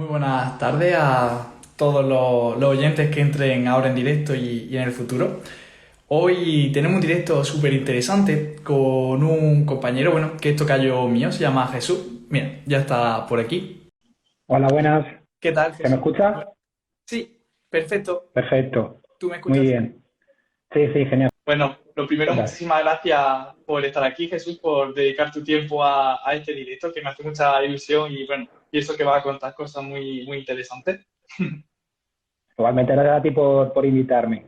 Muy buenas tardes a todos los oyentes que entren ahora en directo y en el futuro. Hoy tenemos un directo súper interesante con un compañero, bueno, que es tocayo mío, se llama Jesús. Mira, ya está por aquí. Hola, buenas. ¿Qué tal, ¿Se me Jesús? escucha? Sí, perfecto. Perfecto. ¿Tú me Muy escuchas? bien. Sí, sí, genial. Bueno, lo primero, ¿Qué tal? muchísimas gracias por estar aquí, Jesús, por dedicar tu tiempo a este directo, que me hace mucha ilusión y bueno, pienso que vas a contar cosas muy, muy interesantes. Igualmente, gracias a ti por invitarme.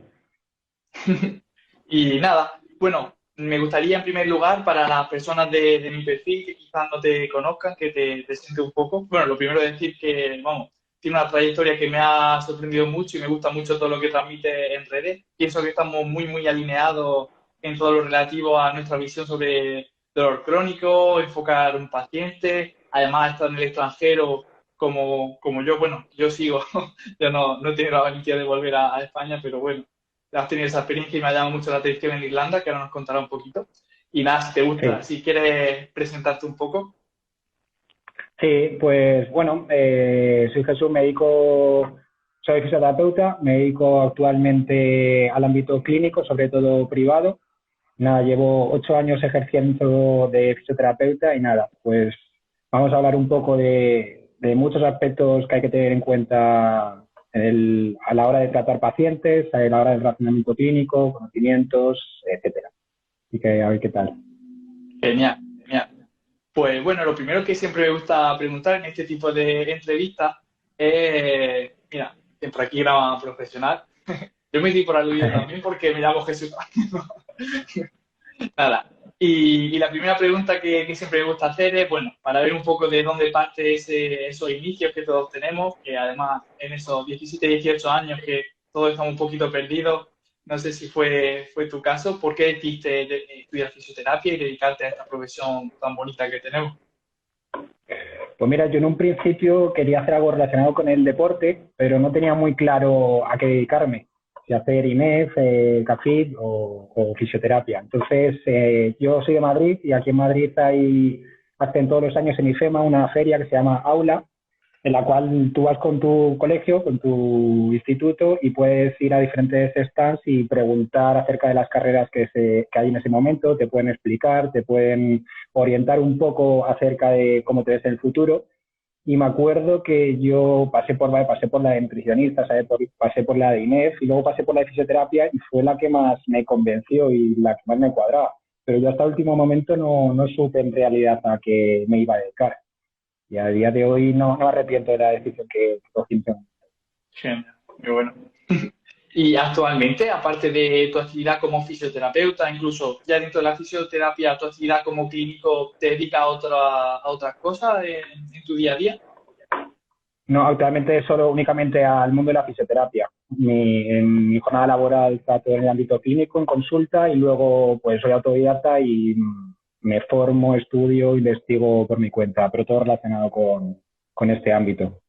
Y nada, bueno, me gustaría en primer lugar para las personas de mi perfil que quizás no te conozcan, que te siente un poco. Bueno, lo primero es decir que, vamos, tiene una trayectoria que me ha sorprendido mucho y me gusta mucho todo lo que transmite en redes. Pienso que estamos muy, muy alineados en todo lo relativo a nuestra visión sobre dolor crónico, enfocar un paciente, además estar en el extranjero como yo, bueno, yo sigo, yo no he tenido la valentía de volver a España, pero bueno has tenido esa experiencia y me ha llamado mucho la atención en Irlanda, que ahora nos contará un poquito. Y nada, si te gusta, Sí. si quieres presentarte un poco. Sí, pues bueno, soy Jesús, soy fisioterapeuta, me dedico actualmente al ámbito clínico, sobre todo privado. Nada, llevo 8 años ejerciendo de fisioterapeuta y nada, pues vamos a hablar un poco de muchos aspectos que hay que tener en cuenta a la hora de tratar pacientes, a la hora del razonamiento clínico, conocimientos, etcétera. Así que a ver qué tal. Genial, genial. Pues bueno, lo primero que siempre me gusta preguntar en este tipo de entrevistas es, mira, siempre aquí graba profesional. Yo me di por aludido también porque me llamo Jesús. Nada. Y la primera pregunta que siempre me gusta hacer es, bueno, para ver un poco de dónde parte esos inicios que todos tenemos, que además en esos 17, 18 años que todos estamos un poquito perdidos, no sé si fue tu caso, ¿por qué decidiste estudiar fisioterapia y dedicarte a esta profesión tan bonita que tenemos? Pues mira, yo en un principio quería hacer algo relacionado con el deporte, pero no tenía muy claro a qué dedicarme, si hacer INEF, CAFID o fisioterapia. Entonces, yo soy de Madrid y aquí en Madrid hacen todos los años en IFEMA una feria que se llama Aula, en la cual tú vas con tu colegio, con tu instituto y puedes ir a diferentes stands y preguntar acerca de las carreras que hay en ese momento, te pueden explicar, te pueden orientar un poco acerca de cómo te ves en el futuro. Y me acuerdo que yo pasé por la de nutricionista, pasé por la de INEF y luego pasé por la de fisioterapia y fue la que más me convenció y la que más me cuadraba. Pero yo hasta el último momento no supe en realidad a qué me iba a dedicar. Y a día de hoy no me arrepiento de la decisión que cogí. Genial, muy bueno. Y actualmente, aparte de tu actividad como fisioterapeuta, incluso ya dentro de la fisioterapia, tu actividad como clínico, ¿te dedicas a otras cosas en tu día a día? No, actualmente solo únicamente al mundo de la fisioterapia. En mi jornada laboral trato en el ámbito clínico, en consulta, y luego pues soy autodidacta y me formo, estudio, investigo por mi cuenta, pero todo relacionado con este ámbito.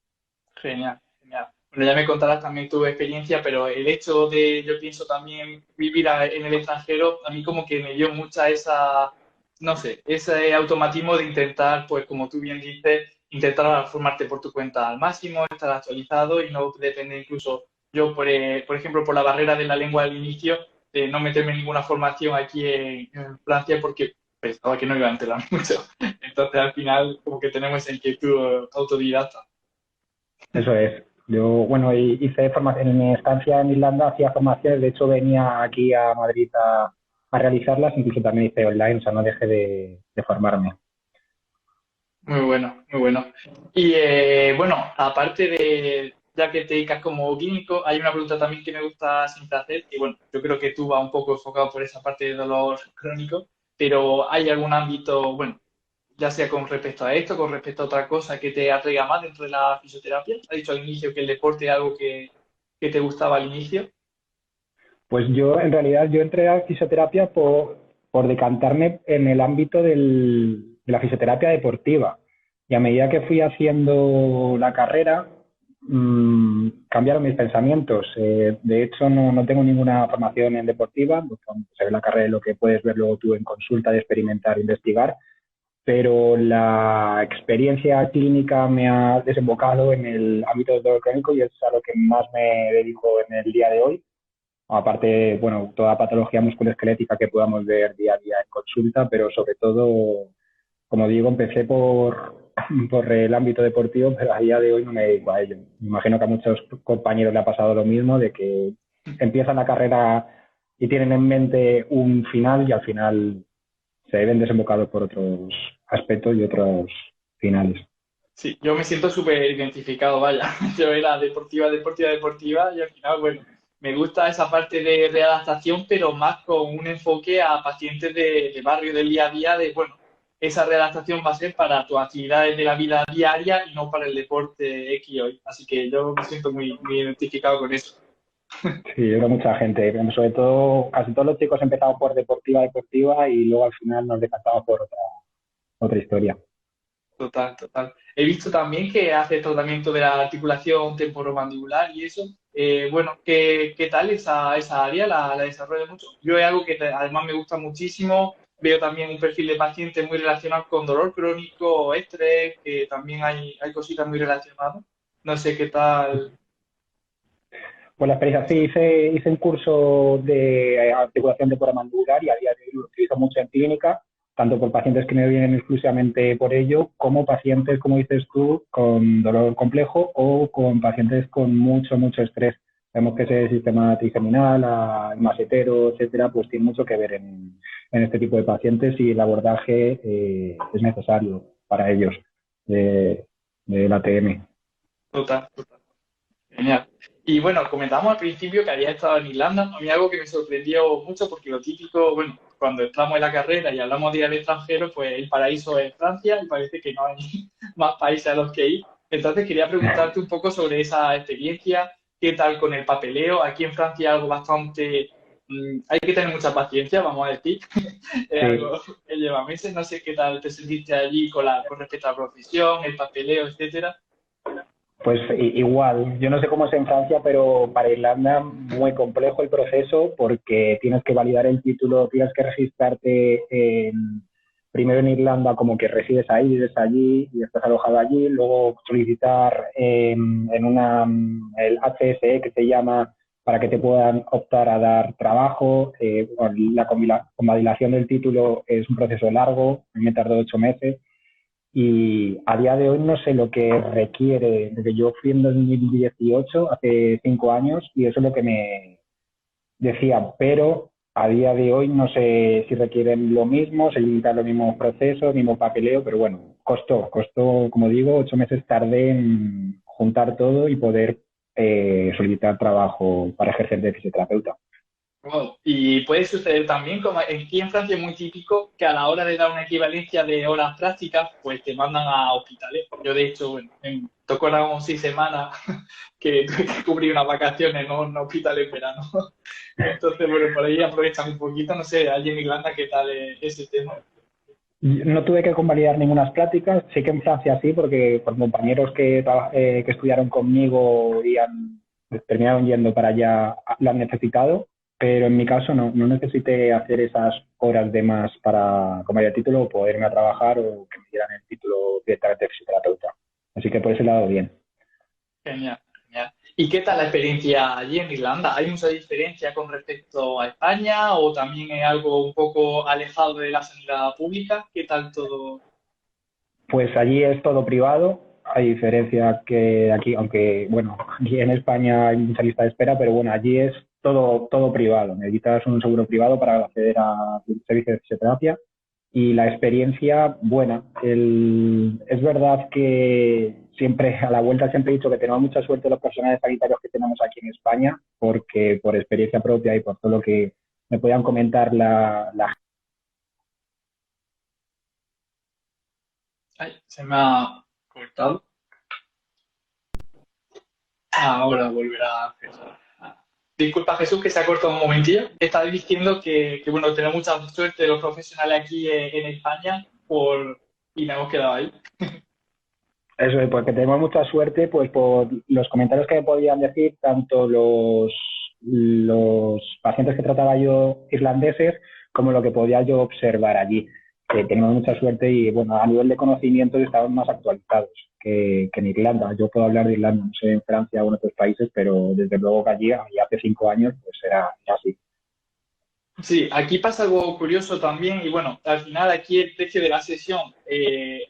Genial, genial. Bueno, ya me contarás también tu experiencia, pero el hecho de, yo pienso también, vivir en el extranjero, a mí como que me dio mucha esa, no sé, ese automatismo de intentar, pues como tú bien dices, intentar formarte por tu cuenta al máximo, estar actualizado y no depender incluso, yo por ejemplo, por la barrera de la lengua al inicio, de no meterme en ninguna formación aquí en Francia porque pensaba que no iba a enterar mucho. Entonces al final como que tenemos esa inquietud autodidacta. Eso es. Yo, bueno, hice formación en mi estancia en Irlanda, hacía formaciones, de hecho venía aquí a Madrid a realizarlas, incluso también hice online, o sea, no dejé de formarme. Muy bueno, muy bueno. Y bueno, aparte de, ya que te dedicas como químico, hay una pregunta también que me gusta siempre hacer, y bueno, yo creo que tú vas un poco enfocado por esa parte de dolor crónico, pero ¿hay algún ámbito, bueno, ya sea con respecto a esto, con respecto a otra cosa que te atraiga más dentro de la fisioterapia? Has dicho al inicio que el deporte es algo que te gustaba al inicio. Pues yo, en realidad, yo entré a fisioterapia por decantarme en el ámbito de la fisioterapia deportiva. Y a medida que fui haciendo la carrera, cambiaron mis pensamientos. De hecho, no tengo ninguna formación en deportiva, pues, se ve la carrera de lo que puedes ver luego tú en consulta de experimentar, investigar. pero la experiencia clínica me ha desembocado en el ámbito del dolor crónico y es a lo que más me dedico en el día de hoy. Aparte, bueno, toda patología musculoesquelética que podamos ver día a día en consulta, pero sobre todo, como digo, empecé por el ámbito deportivo, pero a día de hoy no me dedico a ello. Me imagino que a muchos compañeros le ha pasado lo mismo, de que empiezan la carrera y tienen en mente un final y al final se ven desembocados por otros aspectos y otros finales. Sí, yo me siento súper identificado, vaya. Yo era deportiva, deportiva, deportiva y al final, bueno, me gusta esa parte de readaptación, pero más con un enfoque a pacientes de barrio, del día a día, de, bueno, esa readaptación va a ser para tus actividades de la vida diaria y no para el deporte X hoy. Así que yo me siento muy, muy identificado con eso. Sí, yo creo mucha gente, sobre todo casi todos los chicos empezaban por deportiva y luego al final nos decantamos por otra historia. Total, total. He visto también que hace tratamiento de la articulación temporomandibular y eso. Bueno, ¿qué tal esa área? ¿La desarrolla mucho? Yo es algo que además me gusta muchísimo. Veo también un perfil de paciente muy relacionado con dolor crónico, estrés, que también hay cositas muy relacionadas. No sé qué tal. Pues la experiencia, sí, hice un curso de articulación temporomandibular y a día de hoy lo utilizo mucho en clínica, tanto por pacientes que me vienen exclusivamente por ello, como pacientes, como dices tú, con dolor complejo o con pacientes con mucho estrés. Vemos que ese sistema trigeminal, el masetero, etcétera, pues tiene mucho que ver en este tipo de pacientes y el abordaje es necesario para ellos de la TM. Total, total. Genial. Y bueno, comentamos al principio que había estado en Irlanda. A mí algo que me sorprendió mucho porque lo típico, bueno, cuando entramos en la carrera y hablamos de ir al extranjero, pues el paraíso es Francia y parece que no hay más países a los que ir. Entonces quería preguntarte un poco sobre esa experiencia, qué tal con el papeleo. Aquí en Francia es algo bastante... hay que tener mucha paciencia, vamos a decir. Es Sí, algo que lleva meses. No sé qué tal te sentiste allí con respecto a la profesión, el papeleo, etcétera. pues igual, yo no sé cómo es en Francia, pero para Irlanda muy complejo el proceso porque tienes que validar el título, tienes que registrarte primero en Irlanda como que resides ahí, vives allí y estás alojado allí, luego solicitar el HSE que se llama para que te puedan optar a dar trabajo. La convalidación del título es un proceso largo, me tardó 8 meses y a día de hoy no sé lo que requiere, desde yo fui en 2018, hace 5 años, y eso es lo que me decía, pero a día de hoy no sé si requieren lo mismo, se limitan los mismos procesos, mismo papeleo, pero bueno, costó, como digo, 8 meses tardé en juntar todo y poder solicitar trabajo para ejercer de fisioterapeuta. Wow. Y puede suceder también, como aquí en Francia es muy típico, que a la hora de dar una equivalencia de horas prácticas, pues te mandan a hospitales. Yo, de hecho, bueno, tocó ahora como 6 semanas que tuve que cubrir unas vacaciones, no un hospital en verano. Entonces, bueno, por ahí aprovechan un poquito, no sé, allí en Irlanda, ¿qué tal es ese tema? No tuve que convalidar ninguna prácticas, sí que en Francia sí, porque por compañeros que estudiaron conmigo y terminaron yendo para allá, lo han necesitado, pero en mi caso no necesité hacer esas horas de más para convalidar el título o poder irme a trabajar o que me dieran el título directamente de fisioterapeuta. Así que por ese lado bien. Genial, genial. ¿Y qué tal la experiencia allí en Irlanda? ¿Hay mucha diferencia con respecto a España o también es algo un poco alejado de la sanidad pública? ¿Qué tal todo? Pues allí es todo privado, a diferencia que aquí, aunque bueno, aquí en España hay mucha lista de espera, pero bueno, allí es todo privado. Necesitas un seguro privado para acceder a servicios de fisioterapia y la experiencia buena. Es verdad que siempre a la vuelta siempre he dicho que tenemos mucha suerte los personales sanitarios que tenemos aquí en España, porque por experiencia propia y por todo lo que me puedan comentar la. Ay, se me ha cortado. Ahora volverá a empezar. Disculpa, Jesús, que se ha cortado un momentillo. Estaba diciendo bueno, tenemos mucha suerte los profesionales aquí en España y nos hemos quedado ahí. Eso es, porque tenemos mucha suerte, pues por los comentarios que me podían decir tanto los pacientes que trataba yo irlandeses como lo que podía yo observar allí. tenemos mucha suerte y, bueno, a nivel de conocimientos estamos más actualizados que en Irlanda. Yo puedo hablar de Irlanda, no sé en Francia o en otros países, pero desde luego que allí, hace 5 años, pues era así. Sí, aquí pasa algo curioso también y bueno, al final aquí el precio de la sesión,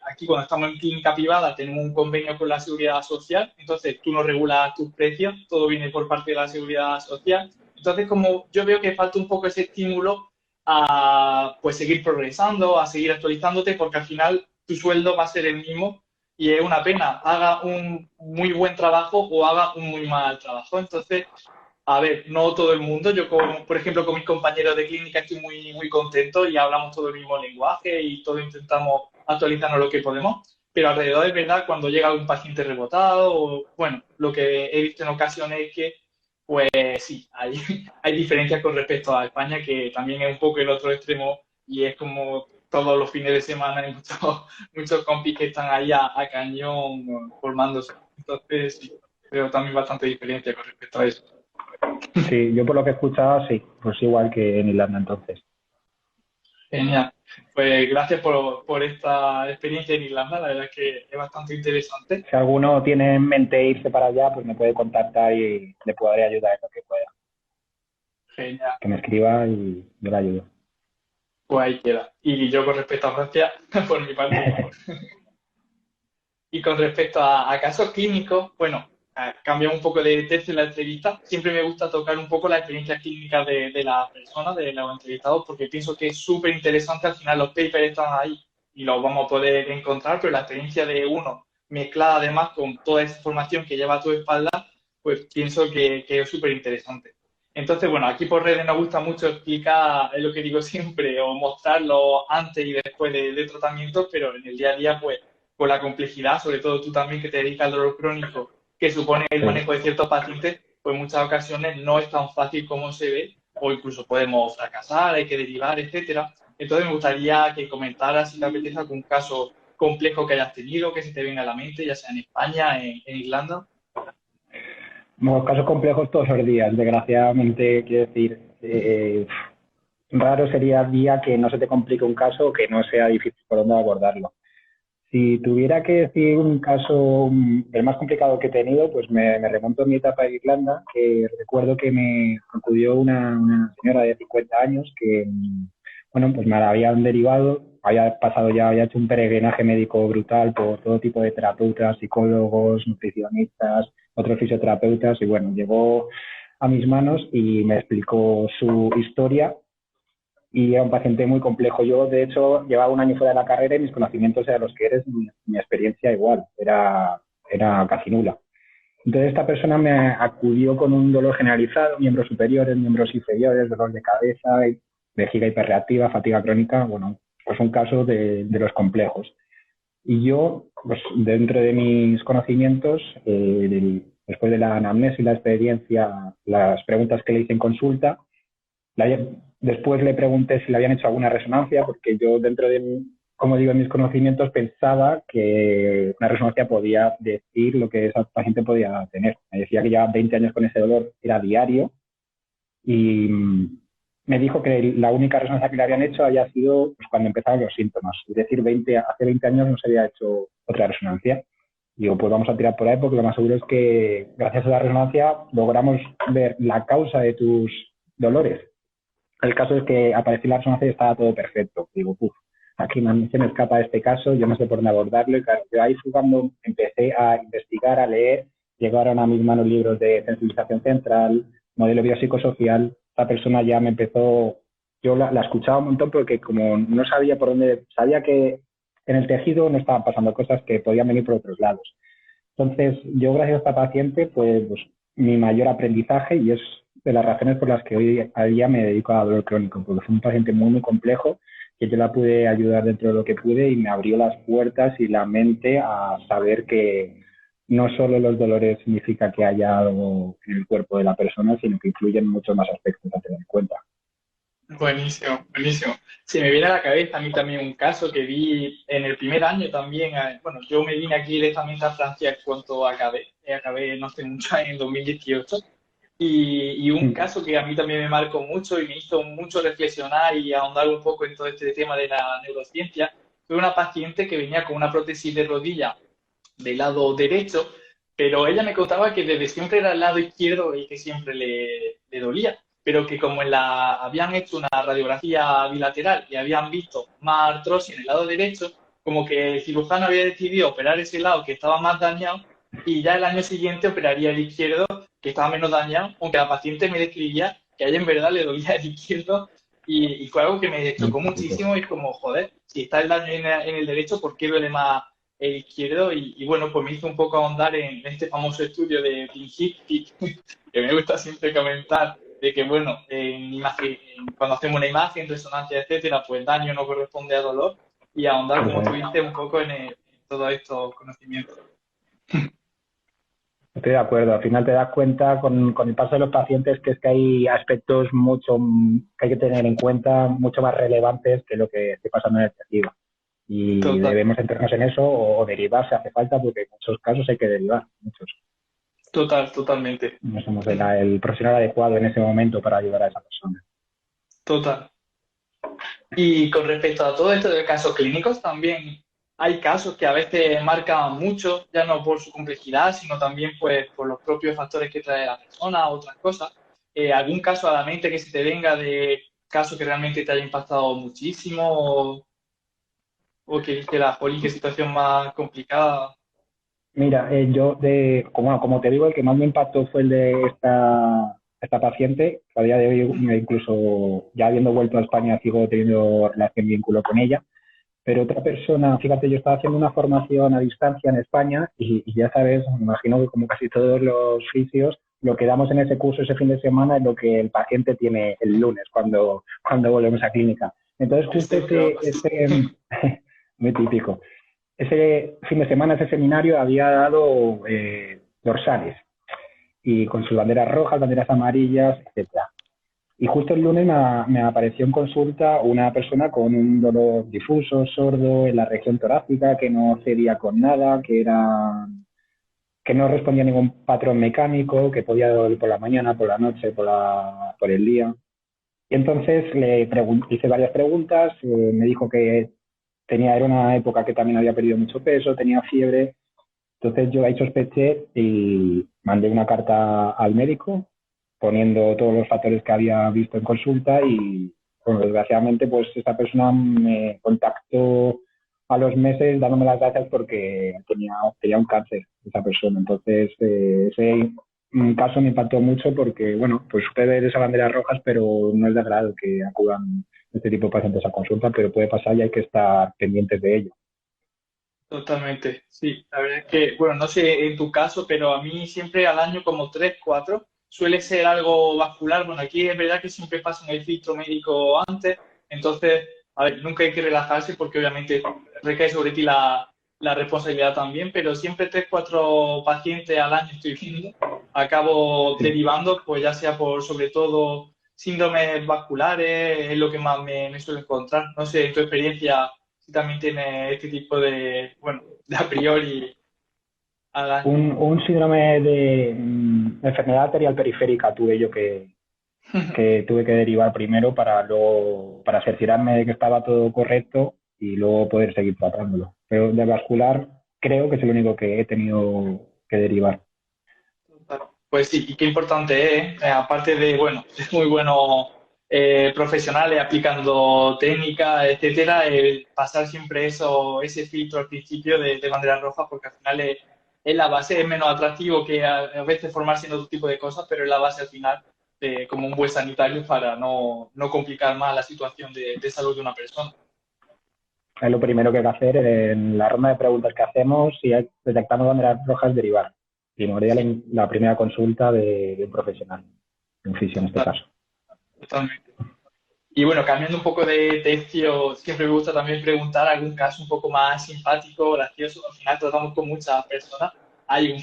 aquí cuando estamos en clínica privada tenemos un convenio con la Seguridad Social, entonces tú no regulas tus precios, todo viene por parte de la Seguridad Social. Entonces como yo veo que falta un poco ese estímulo a pues seguir progresando, a seguir actualizándote, porque al final tu sueldo va a ser el mismo y es una pena, haga un muy buen trabajo o haga un muy mal trabajo. Entonces a ver, no todo el mundo. Yo, por ejemplo, con mis compañeros de clínica estoy muy, muy contento y hablamos todo el mismo lenguaje y todos intentamos actualizarnos lo que podemos. Pero alrededor es verdad, cuando llega un paciente rebotado o, bueno, lo que he visto en ocasiones es que, pues sí, hay, hay diferencias con respecto a España, que también es un poco el otro extremo y es como todos los fines de semana hay muchos, muchos compis que están ahí a cañón formándose. Entonces, sí, veo también bastante diferencia con respecto a eso. Sí, yo por lo que he escuchado, sí, pues igual que en Irlanda entonces. Genial. Pues gracias por esta experiencia en Irlanda, la verdad es que es bastante interesante. Si alguno tiene en mente irse para allá, pues me puede contactar y le podré ayudar en lo que pueda. Genial. Que me escriba y yo le ayudo. Pues ahí queda. Y yo con respecto a Francia, por mi parte igual. Y con respecto a casos clínicos, bueno, cambiamos un poco de tercio en la entrevista. Siempre me gusta tocar un poco la experiencia clínica de las personas, de los entrevistados, porque pienso que es súper interesante. Al final los papers están ahí y los vamos a poder encontrar, pero la experiencia de uno mezclada además con toda esa información que lleva a tu espalda, pues pienso que es súper interesante. Entonces, bueno, aquí por redes nos gusta mucho explicar, es lo que digo siempre, o mostrarlo antes y después de tratamientos, pero en el día a día, pues por la complejidad, sobre todo tú también que te dedicas al dolor crónico, que supone el Sí. manejo de ciertos pacientes, pues en muchas ocasiones no es tan fácil como se ve, o incluso podemos fracasar, hay que derivar, etcétera. Entonces me gustaría que comentaras si te apetece algún caso complejo que hayas tenido, que se te venga a la mente, ya sea en España, en Irlanda. Bueno, casos complejos todos los días, desgraciadamente, quiero decir, raro sería el día que no se te complique un caso o que no sea difícil por dónde abordarlo. Si tuviera que decir un caso, el más complicado que he tenido, pues me remonto a mi etapa de Irlanda, que recuerdo que me acudió una señora de 50 años que, bueno, pues me la habían derivado, había pasado ya, había hecho un peregrinaje médico brutal por todo tipo de terapeutas, psicólogos, nutricionistas, otros fisioterapeutas, y bueno, llegó a mis manos y me explicó su historia y era un paciente muy complejo. Yo, de hecho, llevaba un año fuera de la carrera y mis conocimientos eran los que eres, mi experiencia igual, era casi nula. Entonces esta persona me acudió con un dolor generalizado, miembros superiores, miembros inferiores, dolor de cabeza, vejiga hiperreactiva, fatiga crónica, bueno, pues un caso de los complejos. Y yo, pues dentro de mis conocimientos, después de la anamnesis y la experiencia, las preguntas que le hice en consulta, después le pregunté si le habían hecho alguna resonancia, porque yo dentro de, como digo, en mis conocimientos pensaba que una resonancia podía decir lo que esa paciente podía tener. Me decía que llevaba 20 años con ese dolor, era diario, y me dijo que la única resonancia que le habían hecho había sido pues, cuando empezaban los síntomas. Es decir, hace 20 años no se había hecho otra resonancia. Digo, pues vamos a tirar por ahí porque lo más seguro es que gracias a la resonancia logramos ver la causa de tus dolores. El caso es que apareció la resonancia y estaba todo perfecto. Digo, uff, aquí se me escapa este caso, yo no sé por dónde abordarlo. Y claro, yo ahí fue cuando empecé a investigar, a leer, llegaron a mis manos libros de sensibilización central, modelo biopsicosocial. Esta persona ya me empezó, yo la escuchaba un montón porque como no sabía por dónde, sabía que en el tejido no estaban pasando cosas que podían venir por otros lados. Entonces, yo gracias a esta paciente, pues mi mayor aprendizaje y es de las razones por las que hoy a día me dedico a dolor crónico, porque fue un paciente muy, muy complejo que yo la pude ayudar dentro de lo que pude y me abrió las puertas y la mente a saber que no solo los dolores significa que haya algo en el cuerpo de la persona, sino que influyen muchos más aspectos a tener en cuenta. Buenísimo, buenísimo. Se me viene a la cabeza a mí también un caso que vi en el primer año también. Bueno, yo me vine aquí directamente a Francia en cuanto acabé. Acabé no hace mucho, en el 2018. Y un caso que a mí también me marcó mucho y me hizo mucho reflexionar y ahondar un poco en todo este tema de la neurociencia fue una paciente que venía con una prótesis de rodilla del lado derecho, pero ella me contaba que desde siempre era el lado izquierdo el que siempre le dolía, pero que como habían hecho una radiografía bilateral y habían visto más artrosis en el lado derecho, como que el cirujano había decidido operar ese lado que estaba más dañado y ya el año siguiente operaría el izquierdo que estaba menos dañado, aunque la paciente me describía que a ella en verdad le dolía el izquierdo y fue algo que me Muy chocó típico. muchísimo y es como, joder, si está el daño en el derecho, ¿por qué duele más el izquierdo? Y bueno, pues me hizo un poco ahondar en este famoso estudio de Pinhippi, que me gusta siempre comentar, de que bueno, cuando hacemos una imagen, resonancia, etcétera, pues el daño no corresponde a dolor y ahondar, como Eso tú es. dices, un poco en todos estos conocimientos. Estoy de acuerdo. Al final te das cuenta con el paso de los pacientes que es que hay aspectos mucho que hay que tener en cuenta, mucho más relevantes que lo que esté pasando en el tejido. Y Total, debemos centrarnos en eso o derivar si hace falta, porque en muchos casos hay que derivar. Muchos. totalmente. No somos el profesional adecuado en ese momento para ayudar a esa persona. Total. Y con respecto a todo esto de casos clínicos, también hay casos que a veces marcan mucho, ya no por su complejidad, sino también pues por los propios factores que trae la persona, otras cosas. ¿Algún caso a la mente que se te venga de caso que realmente te haya impactado muchísimo o que dice la jolín, qué situación más complicada? Mira, como te digo, el que más me impactó fue el de esta paciente, que a día de hoy, incluso ya habiendo vuelto a España, sigo teniendo relación y vínculo con ella. Pero otra persona, fíjate, yo estaba haciendo una formación a distancia en España y ya sabes, me imagino que como casi todos los fisios, lo que damos en ese curso ese fin de semana es lo que el paciente tiene el lunes cuando volvemos a clínica. Entonces, justo Excepto, muy típico, ese fin de semana, ese seminario había dado dorsales y con sus banderas rojas, banderas amarillas, etcétera. Y justo el lunes me apareció en consulta una persona con un dolor difuso, sordo, en la región torácica, que no cedía con nada, que no respondía a ningún patrón mecánico, que podía doler por la mañana, por la noche, por el día. Y entonces hice varias preguntas, me dijo que era una época que también había perdido mucho peso, tenía fiebre. Entonces yo ahí sospeché y mandé una carta al médico poniendo todos los factores que había visto en consulta y, bueno, desgraciadamente, pues esta persona me contactó a los meses dándome las gracias porque tenía un cáncer esa persona. Entonces, ese caso me impactó mucho porque, bueno, pues supe ver esas banderas rojas, pero no es de agrado que acudan este tipo de pacientes a consulta, pero puede pasar y hay que estar pendientes de ello. totalmente, sí. La verdad es que, bueno, no sé en tu caso, pero a mí siempre al año como 3 4 suele ser algo vascular. Bueno, aquí es verdad que siempre pasan el filtro médico antes, entonces, a ver, nunca hay que relajarse porque obviamente recae sobre ti la responsabilidad también, pero siempre 3 4 pacientes al año estoy viendo, acabo Sí. derivando, pues ya sea por sobre todo síndromes vasculares, es lo que más me suelo encontrar. No sé, en tu experiencia si también tiene este tipo de, bueno, de a priori al año. Un síndrome de enfermedad arterial periférica tuve yo que tuve que derivar primero para cerciorarme de que estaba todo correcto y luego poder seguir tratándolo. Pero de vascular creo que es el único que he tenido que derivar. Pues sí, y qué importante es, aparte de, bueno, es muy bueno profesionales aplicando técnicas, etcétera, el pasar siempre ese filtro al principio de bandera roja, porque al final es la base, es menos atractivo que a veces formarse en otro tipo de cosas, pero es la base al final como un buen sanitario para no complicar más la situación de salud de una persona. Es lo primero que hay que hacer en la ronda de preguntas que hacemos si detectamos banderas rojas, derivar. Primordial Sí, en la primera consulta de un profesional, un fisio en este total, caso. totalmente. Y bueno, cambiando un poco de tercio, siempre me gusta también preguntar algún caso un poco más simpático, gracioso. Al final tratamos con muchas personas. Hay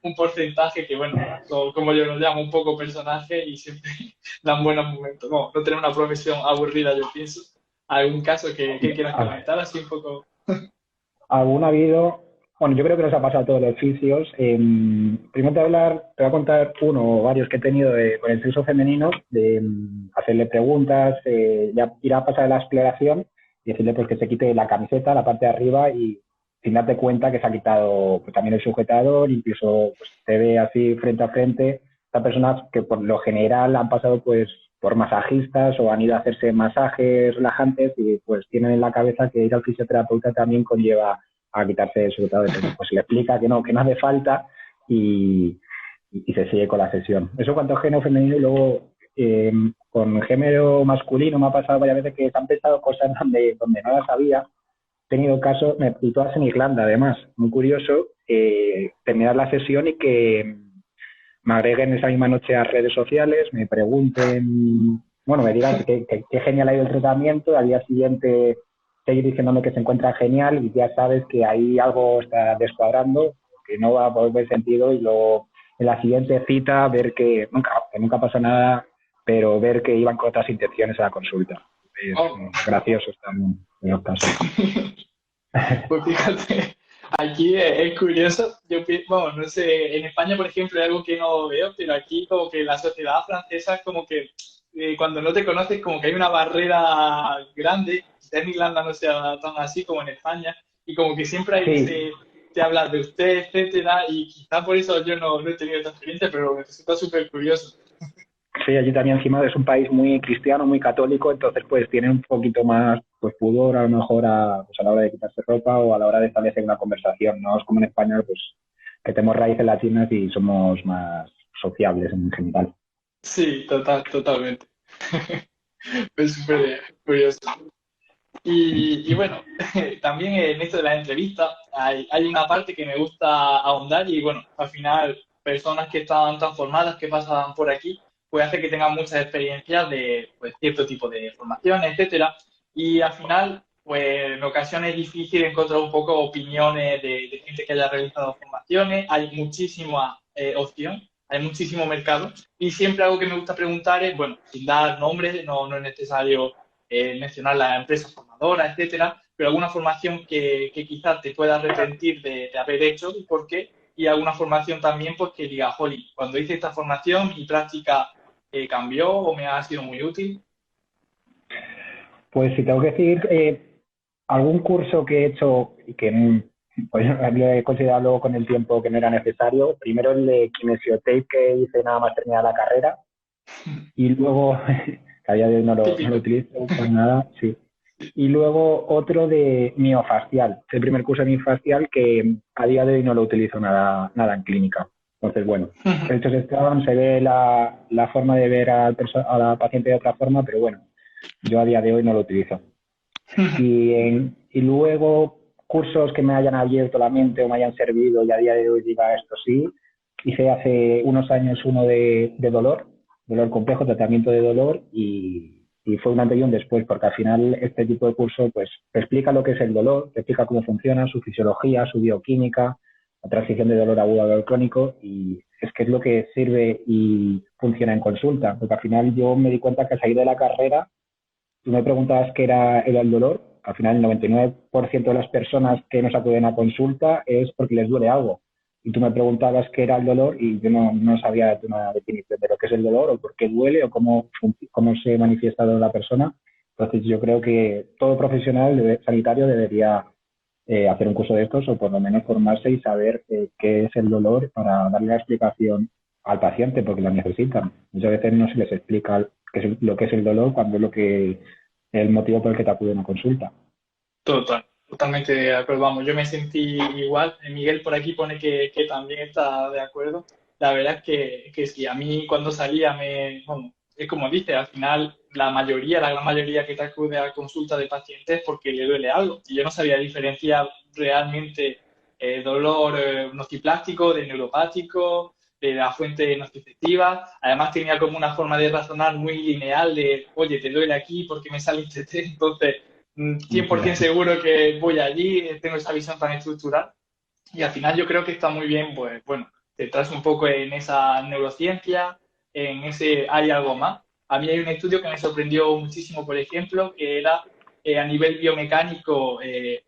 un porcentaje que, bueno, como yo lo llamo, un poco personaje y siempre dan buenos momentos. No tener una profesión aburrida, yo pienso. ¿Algún caso que quieras comentar así un poco? Aún ha habido, Bueno, yo creo que nos ha pasado a todos los fisios. Primero te voy a contar uno o varios que he tenido con el sexo femenino, de hacerle preguntas, ya ir a pasar la exploración y decirle pues que se quite la camiseta, la parte de arriba y sin darte cuenta que se ha quitado pues, también el sujetador, incluso pues, te ve así frente a frente. Estas personas que por lo general han pasado pues por masajistas o han ido a hacerse masajes relajantes y pues tienen en la cabeza que ir al fisioterapeuta también conlleva a quitarse el sujetador. Entonces, pues se le explica que no hace falta y, y se sigue con la sesión. Eso cuanto a género femenino y luego con género masculino me ha pasado varias veces que se han pensado cosas donde no las sabía. He tenido casos, y todas en Irlanda además, muy curioso, terminar la sesión y que me agreguen esa misma noche a redes sociales, me pregunten, bueno, me digan que genial ha ido el tratamiento, al día siguiente seguir diciéndome que se encuentra genial y ya sabes que ahí algo está descuadrando, que no va por buen sentido y luego en la siguiente cita ver que nunca pasa nada, pero ver que iban con otras intenciones a la consulta. Es Oh. gracioso también en los casos. Pues fíjate, aquí es curioso, bueno, no sé, en España, por ejemplo, hay algo que no veo, pero aquí como que la sociedad francesa es como que cuando no te conoces como que hay una barrera grande, quizá en Irlanda no sea tan así como en España, y como que siempre hay Sí, ese, te hablas de usted, etcétera, y quizá por eso yo no he tenido esta experiencia, pero me resulta súper curioso. sí, allí también encima es un país muy cristiano, muy católico, entonces pues tienen un poquito más pues pudor a lo mejor pues, a la hora de quitarse ropa o a la hora de establecer una conversación. No es como en España, pues que tenemos raíces latinas y somos más sociables en general. Sí, totalmente. Es súper curioso. Y bueno, también en esto de la entrevista hay una parte que me gusta ahondar y bueno, al final personas que están tan formadas, que pasan por aquí, pues hace que tengan muchas experiencias de pues, cierto tipo de formación, etcétera. Y al final, pues en ocasiones es difícil encontrar un poco opiniones de gente que haya realizado formaciones. Hay muchísima opción, hay muchísimo mercado. Y siempre algo que me gusta preguntar es, bueno, sin dar nombres, no es necesario mencionar la empresa formadora, etcétera, pero alguna formación que quizás te pueda arrepentir de haber hecho y por qué, y alguna formación también pues que diga, jolly, cuando hice esta formación mi práctica cambió o me ha sido muy útil. Pues si tengo que decir algún curso que he hecho y que pues, lo he considerado luego con el tiempo que no era necesario, primero el de kinesiotape que hice nada más terminar la carrera y luego, que a día de hoy no lo Típico. utilizo para nada, sí. Y luego otro de miofascial, el primer curso de miofascial que a día de hoy no lo utilizo nada en clínica. Entonces, bueno, hechos estaban, se ve la forma de ver a la paciente de otra forma, pero bueno, yo a día de hoy no lo utilizo. Y luego cursos que me hayan abierto la mente o me hayan servido y a día de hoy diga esto sí, hice hace unos años uno de dolor complejo, tratamiento de dolor y fue un antes y un después, porque al final este tipo de curso pues te explica lo que es el dolor, te explica cómo funciona, su fisiología, su bioquímica, la transición de dolor agudo a dolor crónico y es que es lo que sirve y funciona en consulta, porque al final yo me di cuenta que al salir de la carrera tú me preguntabas qué era el dolor. Al final, el 99% de las personas que nos acuden a consulta es porque les duele algo. Y tú me preguntabas qué era el dolor y yo no sabía una definición de lo que es el dolor o por qué duele o cómo se manifiesta en la persona. Entonces, yo creo que todo profesional sanitario debería hacer un curso de estos o por lo menos formarse y saber qué es el dolor para darle la explicación al paciente porque lo necesitan. Muchas veces no se les explica lo que es el dolor cuando es el motivo por el que te acuden a consulta. Totalmente de acuerdo. Vamos, yo me sentí igual. Miguel por aquí pone que también está de acuerdo. La verdad es que sí, a mí cuando salía bueno, es como dice, al final la gran mayoría que te acude a consulta de pacientes es porque le duele algo. Y yo no sabía diferenciar realmente dolor nociplástico de neuropático, de la fuente nociceptiva. Además tenía como una forma de razonar muy lineal de, oye, te duele aquí porque me sale ITT, entonces 100% seguro que voy allí, tengo esa visión tan estructural y al final yo creo que está muy bien, pues bueno, te traes un poco en esa neurociencia, en ese hay algo más. A mí hay un estudio que me sorprendió muchísimo, por ejemplo, que era a nivel biomecánico,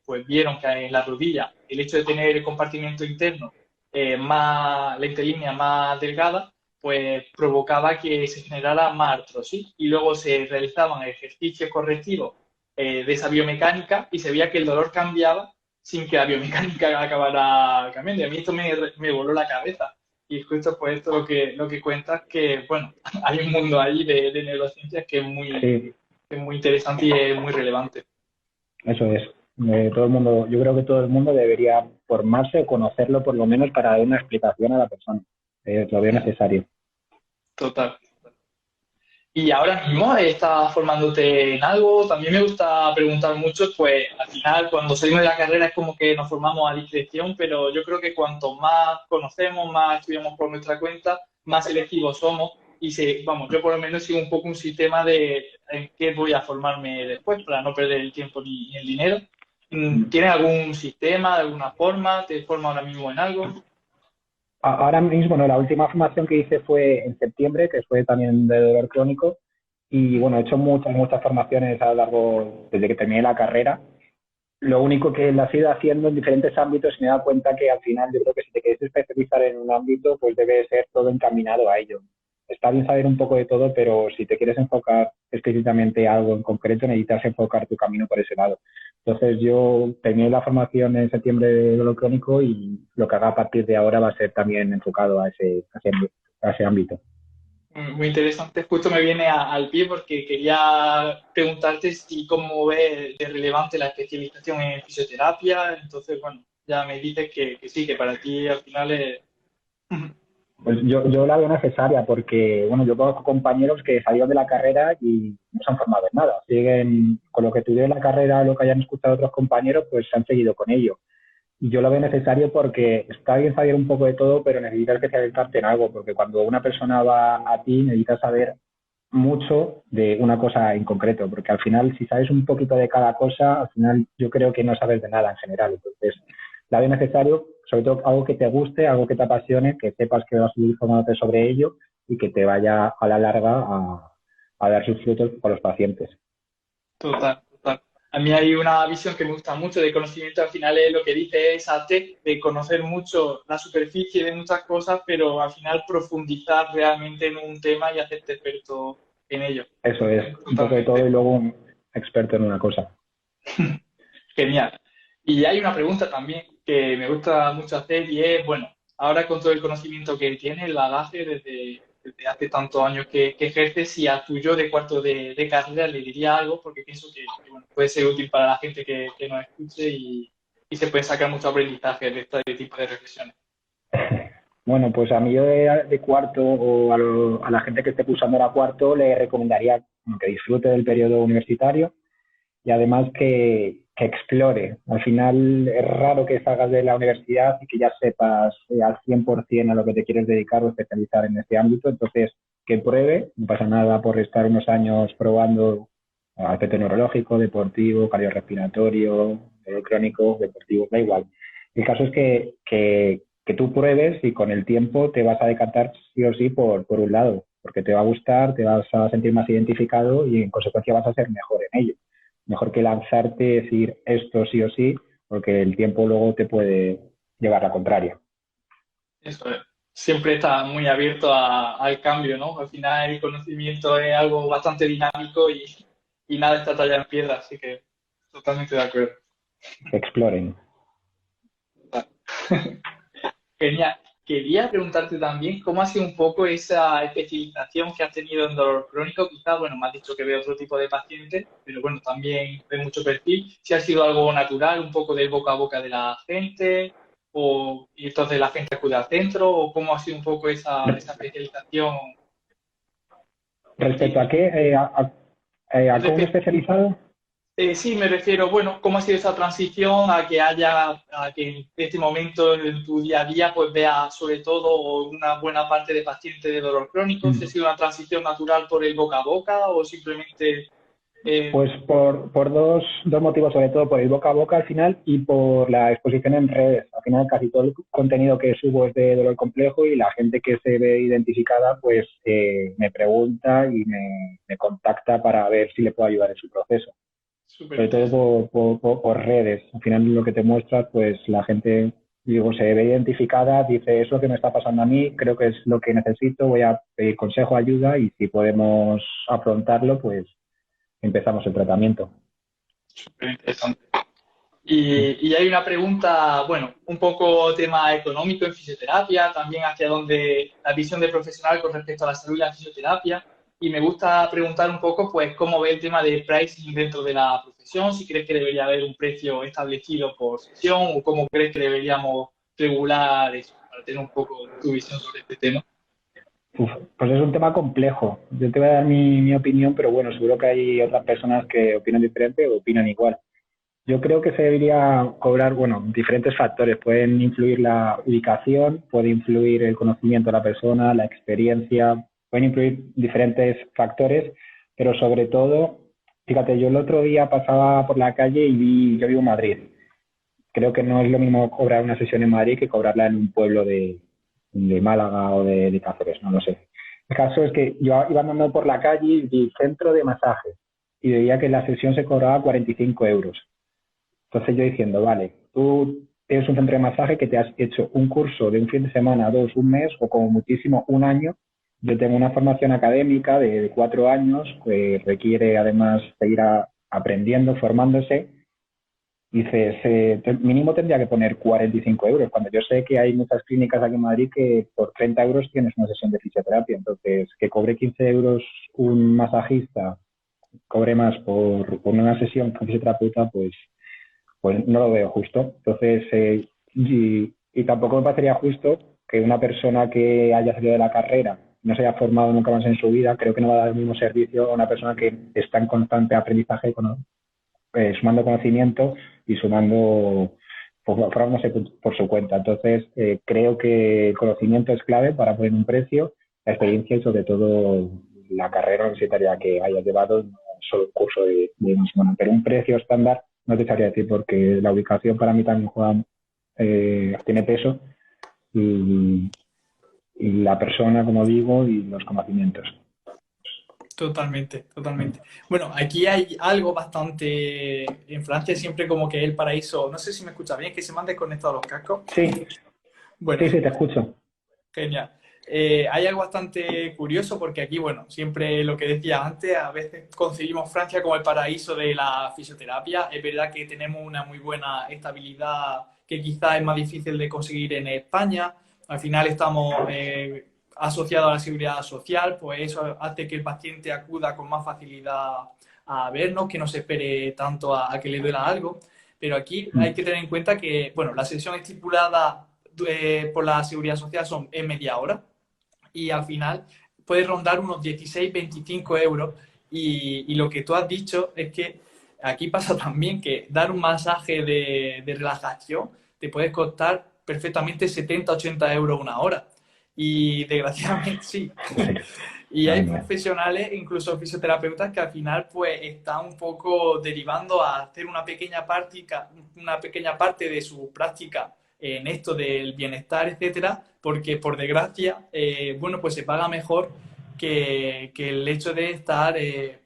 pues vieron que en la rodilla el hecho de tener el compartimento interno la interlínea más delgada, pues provocaba que se generara más artrosis y luego se realizaban ejercicios correctivos de esa biomecánica y se veía que el dolor cambiaba sin que la biomecánica acabara cambiando. Y a mí esto me voló la cabeza. Y justo pues esto lo que cuentas, que bueno, hay un mundo ahí de neurociencias Sí, que es muy interesante y es muy relevante. eso es. Todo el mundo, yo creo que todo el mundo debería formarse o conocerlo por lo menos para dar una explicación a la persona. Lo veo necesario. Total. Y ahora mismo estás formándote en algo. También me gusta preguntar mucho, pues al final cuando salimos de la carrera es como que nos formamos a discreción, pero yo creo que cuanto más conocemos, más estudiamos por nuestra cuenta, más selectivos somos. Y vamos, yo por lo menos sigo un poco un sistema de en qué voy a formarme después para no perder el tiempo ni el dinero. ¿Tienes algún sistema, de alguna forma? ¿Te formas ahora mismo en algo? Ahora mismo, no, la última formación que hice fue en septiembre, que fue también de dolor crónico. Y bueno, he hecho muchas formaciones a lo largo, desde que terminé la carrera. Lo único que las he ido haciendo en diferentes ámbitos y me he dado cuenta que al final yo creo que si te quieres especializar en un ámbito, pues debe ser todo encaminado a ello. Está bien saber un poco de todo, pero si te quieres enfocar explícitamente a algo en concreto, necesitas enfocar tu camino por ese lado. Entonces yo terminé la formación en septiembre de dolor crónico y lo que haga a partir de ahora va a ser también enfocado a ese ámbito. Muy interesante. Justo me viene al pie porque quería preguntarte si cómo ves de relevante la especialización en fisioterapia. Entonces, bueno, ya me dices que sí, que para ti al final es... Pues yo la veo necesaria porque, bueno, yo conozco compañeros que salieron de la carrera y no se han formado en nada. Siguen con lo que tuvieron en la carrera, lo que hayan escuchado otros compañeros, pues se han seguido con ello. Y yo lo veo necesario porque está bien saber un poco de todo, pero necesitas especializarte en algo, porque cuando una persona va a ti necesitas saber mucho de una cosa en concreto, porque al final si sabes un poquito de cada cosa, al final yo creo que no sabes de nada en general. Entonces, la veo necesario, sobre todo algo que te guste, algo que te apasione, que sepas que vas a seguir formándote sobre ello y que te vaya a la larga a dar sus frutos con los pacientes. Total, total. A mí hay una visión que me gusta mucho de conocimiento, al final es lo que dice esa TEC, de conocer mucho la superficie de muchas cosas, pero al final profundizar realmente en un tema y hacerte experto en ello. Eso es, un poco de todo Totalmente. y luego un experto en una cosa. Genial. Y hay una pregunta también que me gusta mucho hacer y es, bueno, ahora con todo el conocimiento que tienes, el bagaje desde hace tantos años que ejerces, si a tu yo de cuarto de carrera le diría algo, porque pienso que, bueno, puede ser útil para la gente que nos escuche y se puede sacar mucho aprendizaje de este tipo de reflexiones. Bueno, pues a mí yo de cuarto o a la gente que esté cursando ahora cuarto le recomendaría que disfrute del periodo universitario y además que explore. Al final es raro que salgas de la universidad y que ya sepas al 100% a lo que te quieres dedicar o especializar en este ámbito. Entonces, que pruebe, no pasa nada por estar unos años probando aspecto neurológico, deportivo, cardiorrespiratorio, crónico, deportivo, da igual. El caso es que tú pruebes y con el tiempo te vas a decantar sí o sí por un lado, porque te va a gustar, te vas a sentir más identificado y en consecuencia vas a ser mejor en ello. Mejor que lanzarte y decir esto sí o sí, porque el tiempo luego te puede llevar la contraria. Eso es. Siempre está muy abierto al cambio, ¿no? Al final el conocimiento es algo bastante dinámico y nada está tallado en piedra, así que totalmente de acuerdo. Que exploren. Genial. Quería preguntarte también cómo ha sido un poco esa especialización que has tenido en dolor crónico. Quizás, bueno, me has dicho que veo otro tipo de pacientes, pero bueno, también ve mucho perfil. Si ha sido algo natural, un poco del boca a boca de la gente, y entonces la gente acude al centro, o cómo ha sido un poco esa especialización en Respecto ti. a qué, a cómo me he Respecto especializado, Sí, me refiero, bueno, ¿cómo ha sido esa transición a que en este momento en tu día a día pues veas sobre todo una buena parte de pacientes de dolor crónico? ¿Si ha sido una transición natural por el boca a boca o simplemente... eh, pues por dos motivos, sobre todo por el boca a boca al final y por la exposición en redes. Al final casi todo el contenido que subo es de dolor complejo y la gente que se ve identificada pues me pregunta y me contacta para ver si le puedo ayudar en su proceso. súper sobre interesante. todo por redes. Al final lo que te muestras, pues la gente, digo, se ve identificada, dice, es lo que me está pasando a mí, creo que es lo que necesito, voy a pedir consejo, ayuda y si podemos afrontarlo, pues empezamos el tratamiento. Súper interesante. Y hay una pregunta, bueno, un poco tema económico en fisioterapia, también hacia dónde la visión de profesional con respecto a la salud y la fisioterapia. Y me gusta preguntar un poco, pues, cómo ve el tema de pricing dentro de la profesión, si crees que debería haber un precio establecido por sesión o cómo crees que deberíamos regular eso, para tener un poco tu visión sobre este tema. Uf, pues es un tema complejo. Yo te voy a dar mi opinión, pero bueno, seguro que hay otras personas que opinan diferente o opinan igual. Yo creo que se debería cobrar, bueno, diferentes factores. Pueden influir la ubicación, puede influir el conocimiento de la persona, la experiencia, pueden influir diferentes factores, pero sobre todo, fíjate, yo el otro día pasaba por la calle y yo vivo en Madrid. Creo que no es lo mismo cobrar una sesión en Madrid que cobrarla en un pueblo de Málaga o de Cáceres, no lo sé. El caso es que yo iba andando por la calle y vi centro de masajes y veía que la sesión se cobraba 45 euros. Entonces yo diciendo, vale, tú tienes un centro de masaje que te has hecho un curso de un fin de semana, dos, un mes o como muchísimo un año. Yo tengo una formación académica de 4 años que requiere además seguir aprendiendo, formándose. Dices, mínimo tendría que poner 45 euros, cuando yo sé que hay muchas clínicas aquí en Madrid que por 30 euros tienes una sesión de fisioterapia. Entonces, que cobre 15 euros un masajista, cobre más por una sesión con fisioterapeuta, pues no lo veo justo. Entonces, y tampoco me parecería justo que una persona que haya salido de la carrera, no se haya formado nunca más en su vida, creo que no va a dar el mismo servicio a una persona que está en constante aprendizaje, sumando conocimiento y sumando, pues, formándose por su cuenta. Entonces, creo que el conocimiento es clave para poner un precio, la experiencia y sobre todo la carrera universitaria que haya llevado, no solo el curso de una semana, pero un precio estándar no te sabría decir porque la ubicación para mí también juega, tiene peso y la persona, como digo, y los conocimientos. Totalmente, totalmente. Bueno, aquí hay algo bastante. En Francia siempre como que el paraíso. No sé si me escucha bien, que se me han desconectado los cascos. Sí, Bueno, sí, sí, te escucho. genial. Hay algo bastante curioso porque aquí, bueno, siempre lo que decía antes, a veces concebimos Francia como el paraíso de la fisioterapia. Es verdad que tenemos una muy buena estabilidad que quizás es más difícil de conseguir en España. Al final estamos asociados a la seguridad social, pues eso hace que el paciente acuda con más facilidad a vernos, que no se espere tanto a que le duela algo. Pero aquí hay que tener en cuenta que, bueno, la sesión estipulada por la seguridad social es media hora y al final puede rondar unos 16-25 euros. Y lo que tú has dicho es que aquí pasa también que dar un masaje de relajación te puede costar perfectamente 70-80 euros una hora. Y desgraciadamente sí. Y hay Madre mía. profesionales, incluso fisioterapeutas, que al final pues están un poco derivando a hacer una pequeña parte de su práctica en esto del bienestar, etcétera, porque por desgracia, bueno, pues se paga mejor que el hecho de estar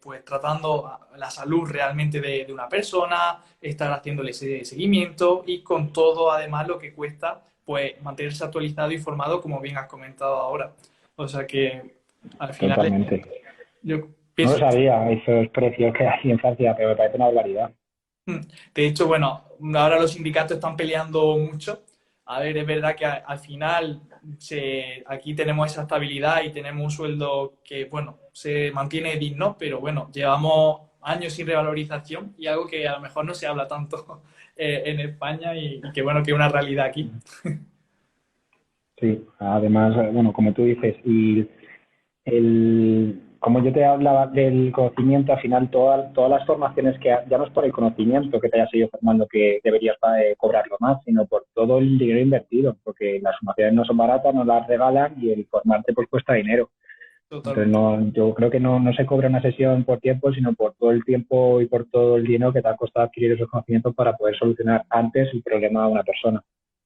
pues tratando la salud realmente de una persona, estar haciéndole ese seguimiento y con todo además lo que cuesta pues mantenerse actualizado y formado como bien has comentado ahora. O sea que al final Totalmente. yo No lo pienso. sabía, esos precios que hay en Francia, pero me parece una barbaridad. De hecho, bueno, ahora los sindicatos están peleando mucho. A ver, es verdad que al final aquí tenemos esa estabilidad y tenemos un sueldo que, bueno, se mantiene digno, pero bueno, llevamos años sin revalorización y algo que a lo mejor no se habla tanto en España y que, bueno, que es una realidad aquí. Sí, además, bueno, como tú dices, y como yo te hablaba del conocimiento, al final todas las formaciones ya no es por el conocimiento que te hayas ido formando que deberías cobrarlo más, sino por todo el dinero invertido, porque las formaciones no son baratas, no las regalan y el formarte pues cuesta dinero. Entonces, Totalmente. no, yo creo que no se cobra una sesión por tiempo, sino por todo el tiempo y por todo el dinero que te ha costado adquirir esos conocimientos para poder solucionar antes el problema de una persona.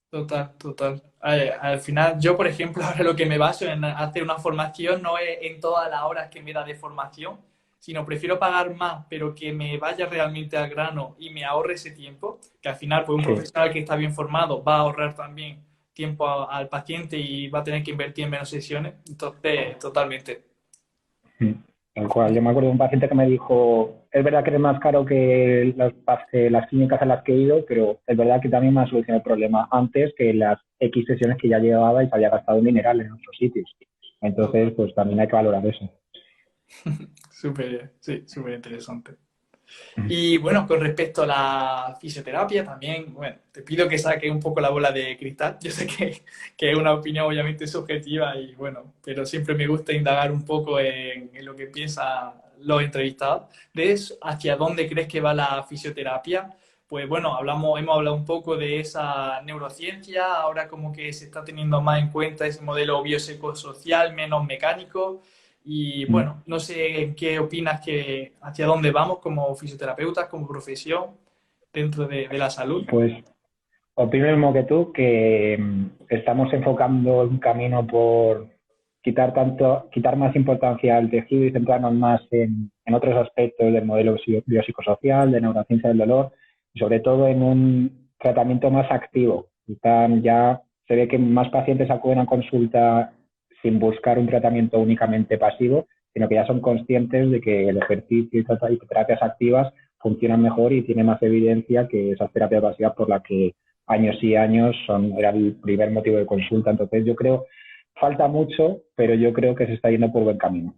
Total, total. Al final, yo, por ejemplo, ahora lo que me baso en hacer una formación no es en todas las horas que me da de formación, sino prefiero pagar más, pero que me vaya realmente al grano y me ahorre ese tiempo, que al final, pues un Sí. profesional que está bien formado va a ahorrar también tiempo al paciente y va a tener que invertir en menos sesiones. Entonces, totalmente. Mm, tal cual. Yo me acuerdo de un paciente que me dijo, es verdad que es más caro que las clínicas a las que he ido, pero es verdad que también me ha solucionado el problema antes que las X sesiones que ya llevaba y se había gastado un dineral en otros sitios. Entonces, pues también hay que valorar eso. Súper, sí, súper interesante. Mm. Y bueno, con respecto a la fisioterapia también, bueno, te pido que saques un poco la bola de cristal. Yo sé que es una opinión obviamente subjetiva y bueno, pero siempre me gusta indagar un poco en lo que piensan los entrevistados. De eso, ¿hacia dónde crees que va la fisioterapia? Pues bueno, hemos hablado un poco de esa neurociencia, ahora como que se está teniendo más en cuenta ese modelo biopsicosocial, menos mecánico. Y Mm. bueno, no sé qué opinas que hacia dónde vamos como fisioterapeutas, como profesión dentro de la salud. Pues opino lo mismo que tú, que estamos enfocando un camino por quitar más importancia al tejido y centrarnos más en otros aspectos del modelo biopsicosocial, de neurociencia del dolor, y sobre todo en un tratamiento más activo. Ya se ve que más pacientes acuden a consulta sin buscar un tratamiento únicamente pasivo, sino que ya son conscientes de que el ejercicio y terapias activas funcionan mejor y tiene más evidencia que esas terapias pasivas por las que años y años era el primer motivo de consulta. Entonces yo creo, falta mucho, pero yo creo que se está yendo por buen camino.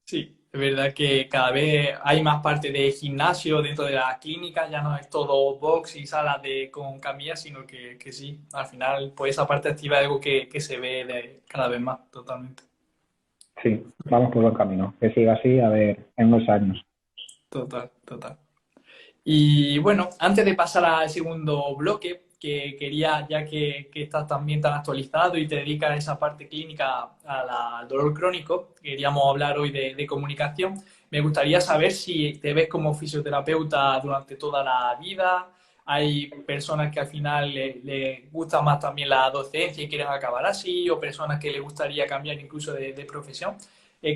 Sí, es verdad que cada vez hay más parte de gimnasio dentro de la clínica, ya no es todo box y salas con camillas, sino que sí, al final pues esa parte activa es algo que se ve cada vez más, totalmente. Sí, vamos por buen camino. Que siga así, a ver, en unos años. Total, total. Y bueno, antes de pasar al segundo bloque, que quería, ya que estás también tan actualizado y te dedicas a esa parte clínica al dolor crónico, queríamos hablar hoy de comunicación. Me gustaría saber si te ves como fisioterapeuta durante toda la vida. Hay personas que al final le gusta más también la docencia y quieren acabar así, o personas que les gustaría cambiar incluso de profesión.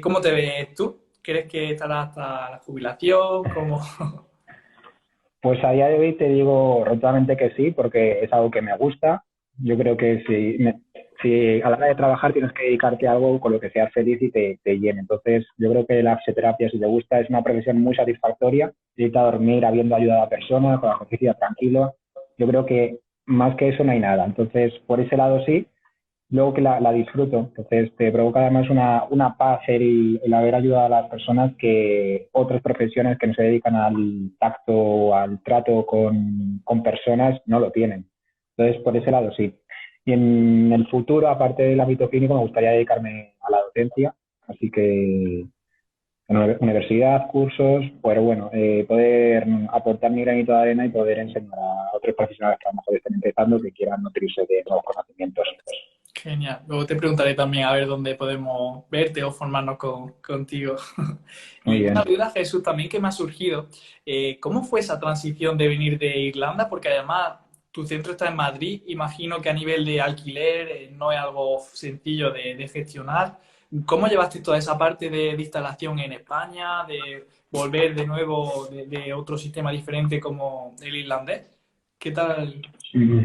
¿Cómo te ves tú? ¿Crees que estarás hasta la jubilación? ¿Cómo? Pues a día de hoy te digo rotundamente que sí, porque es algo que me gusta. Yo creo que si a la hora de trabajar tienes que dedicarte a algo con lo que seas feliz y te llene. Entonces, yo creo que la fisioterapia, si te gusta, es una profesión muy satisfactoria. Irte a dormir habiendo ayudado a la persona, con la conciencia tranquilo. Yo creo que más que eso no hay nada. Entonces, por ese lado sí. Luego que la disfruto. Entonces te provoca además una paz el haber ayudado a las personas que otras profesiones que no se dedican al tacto, al trato con personas, no lo tienen. Entonces, por ese lado sí. Y en el futuro, aparte del ámbito clínico, me gustaría dedicarme a la docencia. Así que en universidad, cursos, pero bueno, poder aportar mi granito de arena y poder enseñar a otros profesionales que a lo mejor estén empezando que quieran nutrirse de nuevos conocimientos. Genial. Luego te preguntaré también a ver dónde podemos verte o formarnos contigo. Muy Y una bien. duda, Jesús, también que me ha surgido. ¿Cómo fue esa transición de venir de Irlanda? Porque además tu centro está en Madrid. Imagino que a nivel de alquiler no es algo sencillo de gestionar. ¿Cómo llevaste toda esa parte de instalación en España, de volver de nuevo de otro sistema diferente como el irlandés? ¿Qué tal? Mm,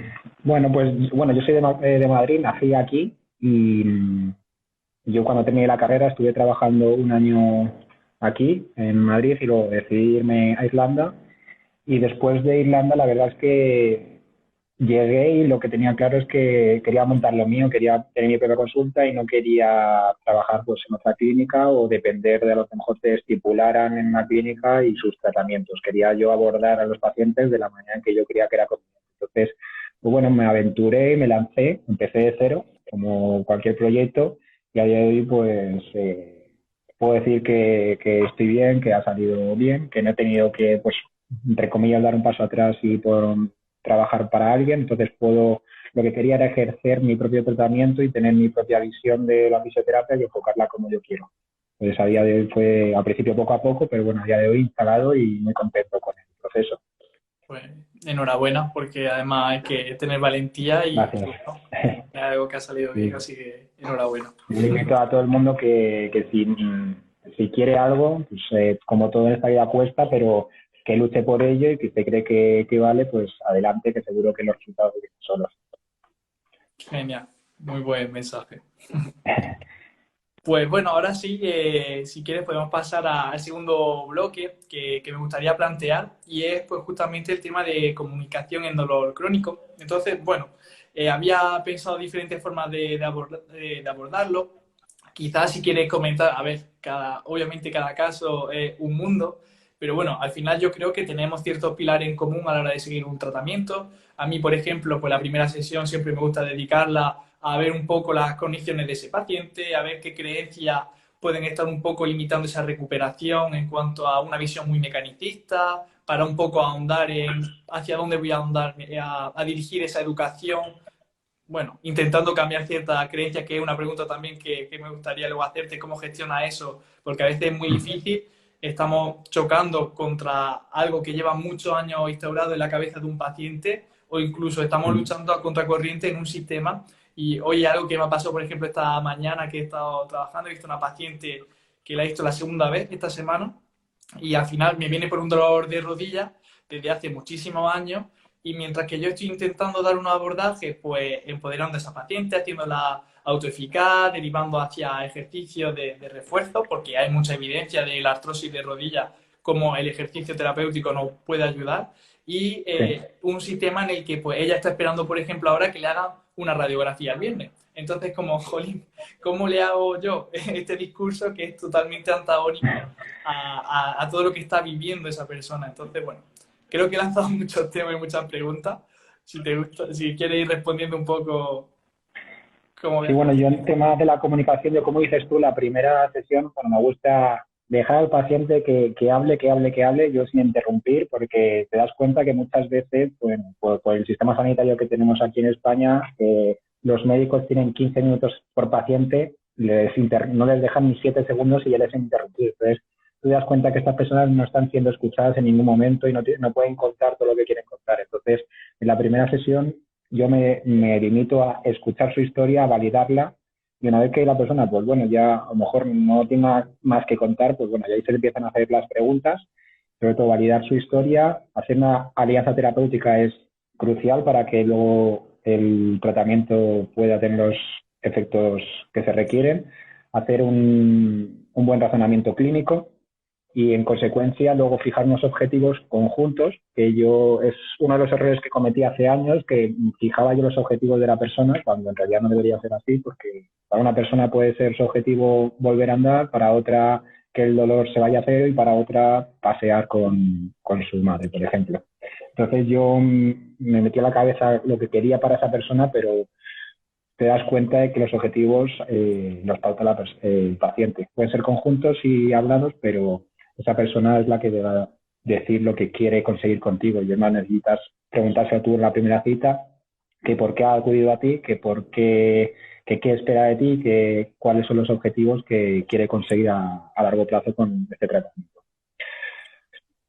Bueno, pues bueno, yo soy de Madrid, nací aquí y yo cuando terminé la carrera estuve trabajando un año aquí en Madrid y luego decidí irme a Irlanda y después de Irlanda la verdad es que llegué y lo que tenía claro es que quería montar lo mío, quería tener mi propia consulta y no quería trabajar pues en otra clínica o depender de lo que mejor te estipularan en una clínica y sus tratamientos. Quería yo abordar a los pacientes de la manera en que yo creía que era conveniente. Entonces, pues bueno, me aventuré, me lancé, empecé de cero, como cualquier proyecto, y a día de hoy pues puedo decir que estoy bien, que ha salido bien, que no he tenido que, pues, entre comillas, dar un paso atrás y por trabajar para alguien, entonces lo que quería era ejercer mi propio tratamiento y tener mi propia visión de la fisioterapia y enfocarla como yo quiero. Entonces a día de hoy fue al principio poco a poco, pero bueno, a día de hoy instalado y muy contento con el proceso. Pues enhorabuena, porque además hay que tener valentía y Gracias. bueno, es algo que ha salido bien, Sí. así que enhorabuena. Yo le invito a todo el mundo que si si quiere algo, pues como todo en esta vida cuesta, pero que luche por ello y que se cree que vale, pues adelante, que seguro que los resultados vienen solos. Genial, muy buen mensaje. Pues bueno, ahora sí, si quieres podemos pasar al segundo bloque que me gustaría plantear y es pues justamente el tema de comunicación en dolor crónico. Entonces, bueno, había pensado diferentes formas de abordarlo. Quizás si quieres comentar, a ver, obviamente cada caso es un mundo, pero bueno, al final yo creo que tenemos ciertos pilares en común a la hora de seguir un tratamiento. A mí, por ejemplo, pues la primera sesión siempre me gusta dedicarla a ver un poco las condiciones de ese paciente, a ver qué creencias pueden estar un poco limitando esa recuperación en cuanto a una visión muy mecanicista, para un poco ahondar en hacia dónde voy a ahondar, a dirigir esa educación, bueno, intentando cambiar cierta creencia, que es una pregunta también que me gustaría luego hacerte, cómo gestiona eso, porque a veces es muy difícil, estamos chocando contra algo que lleva muchos años instaurado en la cabeza de un paciente o incluso estamos luchando a contracorriente en un sistema. Y hoy algo que me ha pasado, por ejemplo, esta mañana que he estado trabajando, he visto una paciente que la he visto la segunda vez esta semana y al final me viene por un dolor de rodilla desde hace muchísimos años y mientras que yo estoy intentando dar un abordaje, pues empoderando a esa paciente, haciéndola autoeficaz, derivando hacia ejercicios de refuerzo, porque hay mucha evidencia de la artrosis de rodilla, como el ejercicio terapéutico nos puede ayudar, y Sí. un sistema en el que pues, ella está esperando, por ejemplo, ahora que le hagan una radiografía el viernes. Entonces, como, jolín, ¿cómo le hago yo este discurso que es totalmente antagónico a todo lo que está viviendo esa persona? Entonces, bueno, creo que he lanzado muchos temas y muchas preguntas. Si te gusta, si quieres ir respondiendo un poco, como Sí, ves. bueno, yo en tema de la comunicación, yo como dices tú, la primera sesión, bueno, me gusta dejar al paciente que hable, yo sin interrumpir, porque te das cuenta que muchas veces, bueno, por el sistema sanitario que tenemos aquí en España, los médicos tienen 15 minutos por paciente, no les dejan ni 7 segundos y ya les interrumpir. Entonces, tú te das cuenta que estas personas no están siendo escuchadas en ningún momento y no pueden contar todo lo que quieren contar. Entonces, en la primera sesión yo me limito a escuchar su historia, a validarla, y una vez que la persona, pues bueno, ya a lo mejor no tenga más que contar, pues bueno, ya ahí se le empiezan a hacer las preguntas, sobre todo validar su historia, hacer una alianza terapéutica es crucial para que luego el tratamiento pueda tener los efectos que se requieren, hacer un buen razonamiento clínico, y en consecuencia luego fijar unos objetivos conjuntos, que yo es uno de los errores que cometí hace años, que fijaba yo los objetivos de la persona cuando en realidad no debería ser así, porque para una persona puede ser su objetivo volver a andar, para otra que el dolor se vaya a cero y para otra pasear con su madre, por ejemplo. Entonces yo me metí a la cabeza lo que quería para esa persona, pero te das cuenta de que los objetivos los pauta el paciente. Pueden ser conjuntos y hablados, pero esa persona es la que debe decir lo que quiere conseguir contigo. Y además necesitas preguntarse tú en la primera cita que por qué ha acudido a ti, que por qué, que qué espera de ti, que cuáles son los objetivos que quiere conseguir a largo plazo con este tratamiento.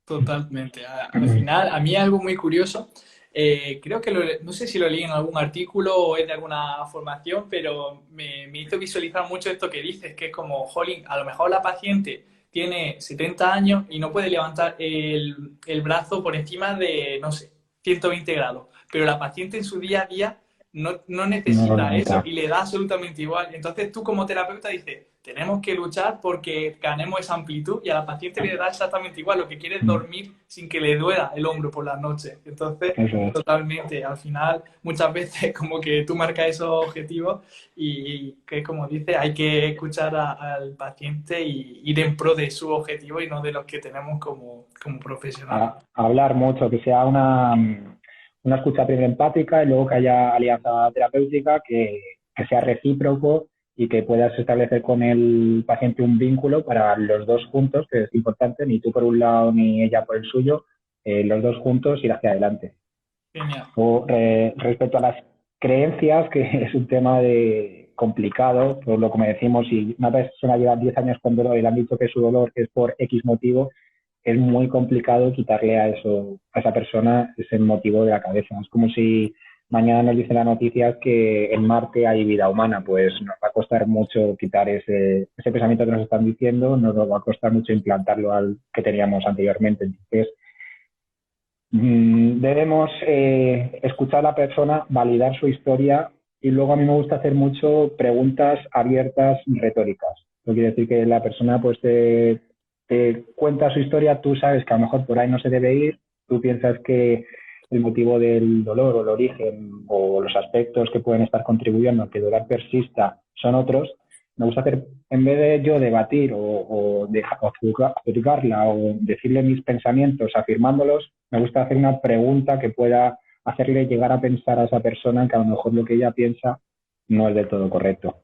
Totalmente. Al final, a mí es algo muy curioso. Creo que no sé si lo leí en algún artículo o es de alguna formación, pero me hizo visualizar mucho esto que dices, que es como, jolín, a lo mejor la paciente tiene 70 años y no puede levantar el brazo por encima de, no sé, 120 grados, pero la paciente en su día a día no No lo necesita eso necesita. y le da absolutamente igual. Entonces tú como terapeuta dices, tenemos que luchar porque ganemos esa amplitud y a la paciente le da exactamente igual. Lo que quiere es dormir sin que le duela el hombro por las noches. Entonces, Eso es. totalmente, al final muchas veces como que tú marcas esos objetivos y que como dices, hay que escuchar al paciente y ir en pro de su objetivo y no de los que tenemos como profesionales. Hablar mucho, que sea una escucha primero empática y luego que haya alianza terapéutica, que sea recíproco y que puedas establecer con el paciente un vínculo para los dos juntos, que es importante, ni tú por un lado ni ella por el suyo, los dos juntos ir hacia adelante. Genial. O, respecto a las creencias, que es un tema complicado, por lo como decimos, si una persona lleva 10 años con dolor y le han dicho que su dolor es por X motivo, es muy complicado quitarle a esa persona ese motivo de la cabeza. Es como si mañana nos dicen las noticias que en Marte hay vida humana, pues nos va a costar mucho quitar ese pensamiento que nos están diciendo, nos va a costar mucho implantarlo al que teníamos anteriormente. Entonces, debemos escuchar a la persona, validar su historia y luego a mí me gusta hacer mucho preguntas abiertas retóricas. Eso quiere decir que la persona pues te cuenta su historia, tú sabes que a lo mejor por ahí no se debe ir, tú piensas que el motivo del dolor o el origen o los aspectos que pueden estar contribuyendo a que el dolor persista son otros. Me gusta hacer, en vez de yo debatir o juzgarla o decirle mis pensamientos afirmándolos, me gusta hacer una pregunta que pueda hacerle llegar a pensar a esa persona que a lo mejor lo que ella piensa no es del todo correcto.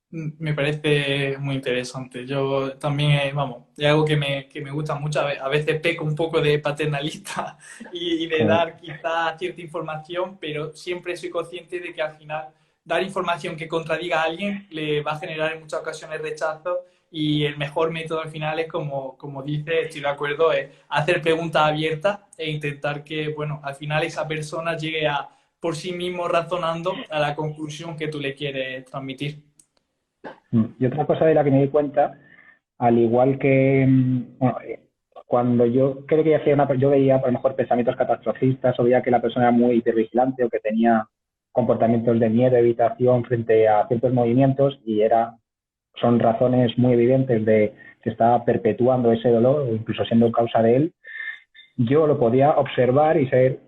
Me parece muy interesante. Yo también, vamos, es algo que me gusta mucho. A veces peco un poco de paternalista y de dar quizá cierta información, pero siempre soy consciente de que al final dar información que contradiga a alguien le va a generar en muchas ocasiones rechazo y el mejor método al final es, como dice, estoy de acuerdo, es hacer preguntas abiertas e intentar que, bueno, al final esa persona llegue a, por sí mismo razonando a la conclusión que tú le quieres transmitir. Y otra cosa de la que me di cuenta, al igual que bueno, cuando yo creo que yo veía a lo mejor pensamientos catastrofistas o veía que la persona era muy hipervigilante o que tenía comportamientos de miedo, evitación frente a ciertos movimientos y son razones muy evidentes de que está perpetuando ese dolor o incluso siendo causa de él, yo lo podía observar y ser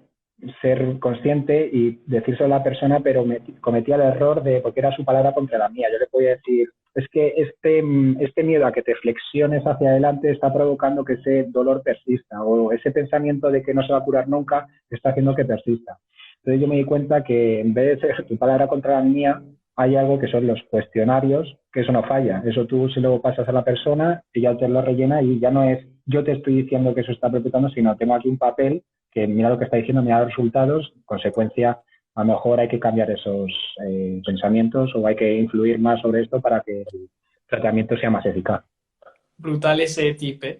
consciente y decírselo a la persona, pero cometía el error de, porque era su palabra contra la mía, yo le podía decir, es que este miedo a que te flexiones hacia adelante está provocando que ese dolor persista o ese pensamiento de que no se va a curar nunca está haciendo que persista. Entonces yo me di cuenta que en vez de ser tu palabra contra la mía, hay algo que son los cuestionarios, que eso no falla. Eso tú se lo pasas a la persona, ella te lo rellena y ya no es yo te estoy diciendo que eso está perpetuando, sino tengo aquí un papel que mira lo que está diciendo, mira los resultados, en consecuencia, a lo mejor hay que cambiar esos pensamientos o hay que influir más sobre esto para que el tratamiento sea más eficaz. Brutal ese tip, ¿eh?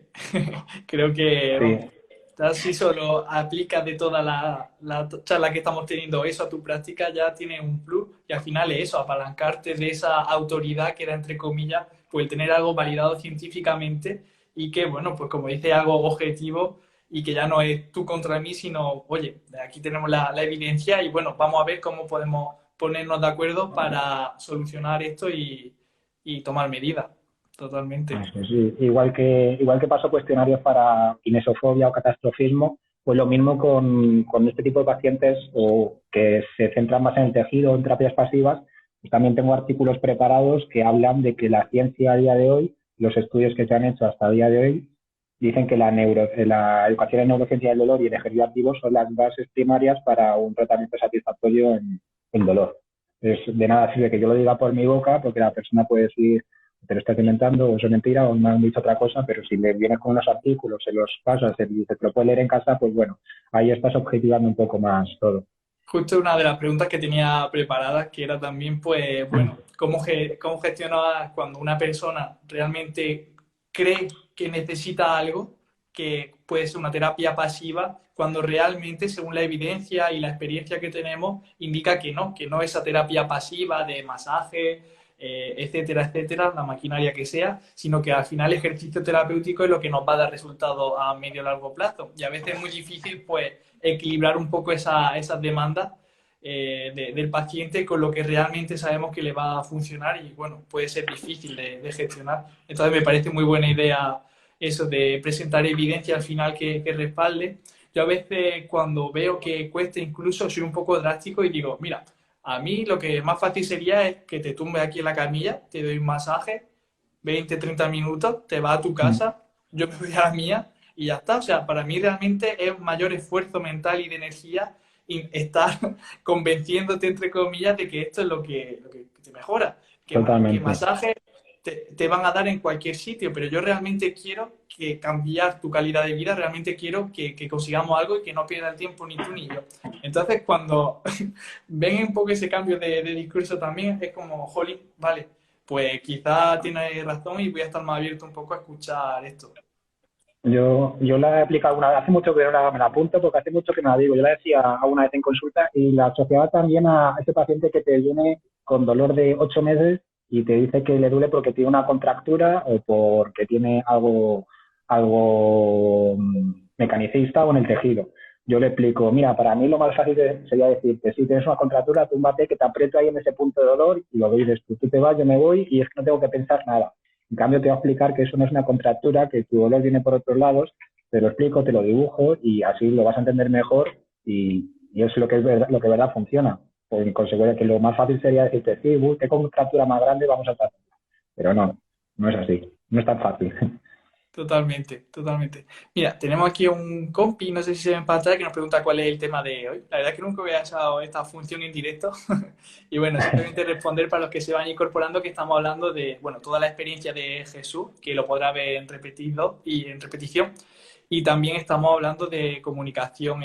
Creo que, Sí, vamos, si solo aplicas de toda la charla que estamos teniendo eso a tu práctica, ya tienes un plus y al final es eso, apalancarte de esa autoridad que era, entre comillas, pues el tener algo validado científicamente y que, bueno, pues como dice, algo objetivo y que ya no es tú contra mí, sino, oye, aquí tenemos la evidencia y, bueno, vamos a ver cómo podemos ponernos de acuerdo para solucionar esto y tomar medidas. Totalmente. sí. Igual que paso cuestionarios para kinesofobia o catastrofismo, pues lo mismo con este tipo de pacientes o que se centran más en el tejido o en terapias pasivas, pues también tengo artículos preparados que hablan de que la ciencia a día de hoy, los estudios que se han hecho hasta el día de hoy, dicen que la educación en neurociencia del dolor y el ejercicio activo son las bases primarias para un tratamiento satisfactorio en dolor. De nada sirve que yo lo diga por mi boca, porque la persona puede decir te lo estás inventando o eso es mentira o me han dicho otra cosa, pero si le vienes con unos artículos, se los pasas y te lo puedes leer en casa, pues bueno, ahí estás objetivando un poco más todo. Justo una de las preguntas que tenía preparadas, que era también, pues, bueno, cómo gestionar cuando una persona realmente cree que necesita algo, que puede ser una terapia pasiva, cuando realmente, según la evidencia y la experiencia que tenemos, indica que no esa terapia pasiva de masaje, etcétera, etcétera, la maquinaria que sea, sino que al final el ejercicio terapéutico es lo que nos va a dar resultados a medio y largo plazo. Y a veces es muy difícil, pues, equilibrar un poco esas demandas del paciente con lo que realmente sabemos que le va a funcionar y bueno, puede ser difícil de gestionar. Entonces me parece muy buena idea eso de presentar evidencia al final que respalde. Yo a veces cuando veo que cuesta incluso soy un poco drástico y digo, mira, a mí lo que más fácil sería es que te tumbes aquí en la camilla, te doy un masaje, 20 30 minutos, te vas a tu casa, yo me voy a la mía y ya está. O sea, para mí realmente es un mayor esfuerzo mental y de energía estar convenciéndote, entre comillas, de que esto es lo que te mejora. Que Totalmente, masajes te van a dar en cualquier sitio, pero yo realmente quiero que cambiar tu calidad de vida, realmente quiero que consigamos algo y que no pierda el tiempo ni tú ni yo. Entonces, cuando ven un poco ese cambio de discurso también, es como, jolín, vale, pues quizá tiene razón y voy a estar más abierto un poco a escuchar esto. Yo la he aplicado una vez, hace mucho que no me la apunto porque hace mucho que me la digo. Yo la decía una vez en consulta y la asociaba también a ese paciente que te viene con dolor de 8 meses y te dice que le duele porque tiene una contractura o porque tiene algo mecanicista o en el tejido. Yo le explico, mira, para mí lo más fácil sería decirte, si tienes una contractura, túmbate, que te aprieto ahí en ese punto de dolor y lo dices tú te vas, yo me voy y es que no tengo que pensar nada. En cambio, te voy a explicar que eso no es una contractura, que tu dolor viene por otros lados, te lo explico, te lo dibujo y así lo vas a entender mejor y es lo que es verdad, lo que de verdad funciona. Pues, en consecuencia, que lo más fácil sería decirte, sí, qué contractura más grande, vamos a tratar. Pero no, no es así, no es tan fácil. Totalmente, totalmente. Mira, tenemos aquí un compi, no sé si se ve en pantalla, que nos pregunta cuál es el tema de hoy. La verdad es que nunca había usado esta función en directo. Y bueno, simplemente responder para los que se van incorporando que estamos hablando de, bueno, toda la experiencia de Jesús, que lo podrá ver en repetido y en repetición. Y también estamos hablando de comunicación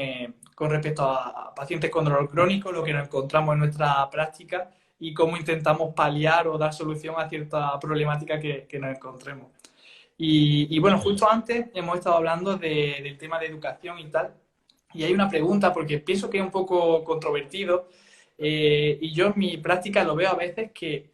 con respecto a pacientes con dolor crónico, lo que nos encontramos en nuestra práctica y cómo intentamos paliar o dar solución a cierta problemática que nos encontremos. Y bueno, justo antes hemos estado hablando del tema de educación y tal, y hay una pregunta porque pienso que es un poco controvertido, y yo en mi práctica lo veo a veces que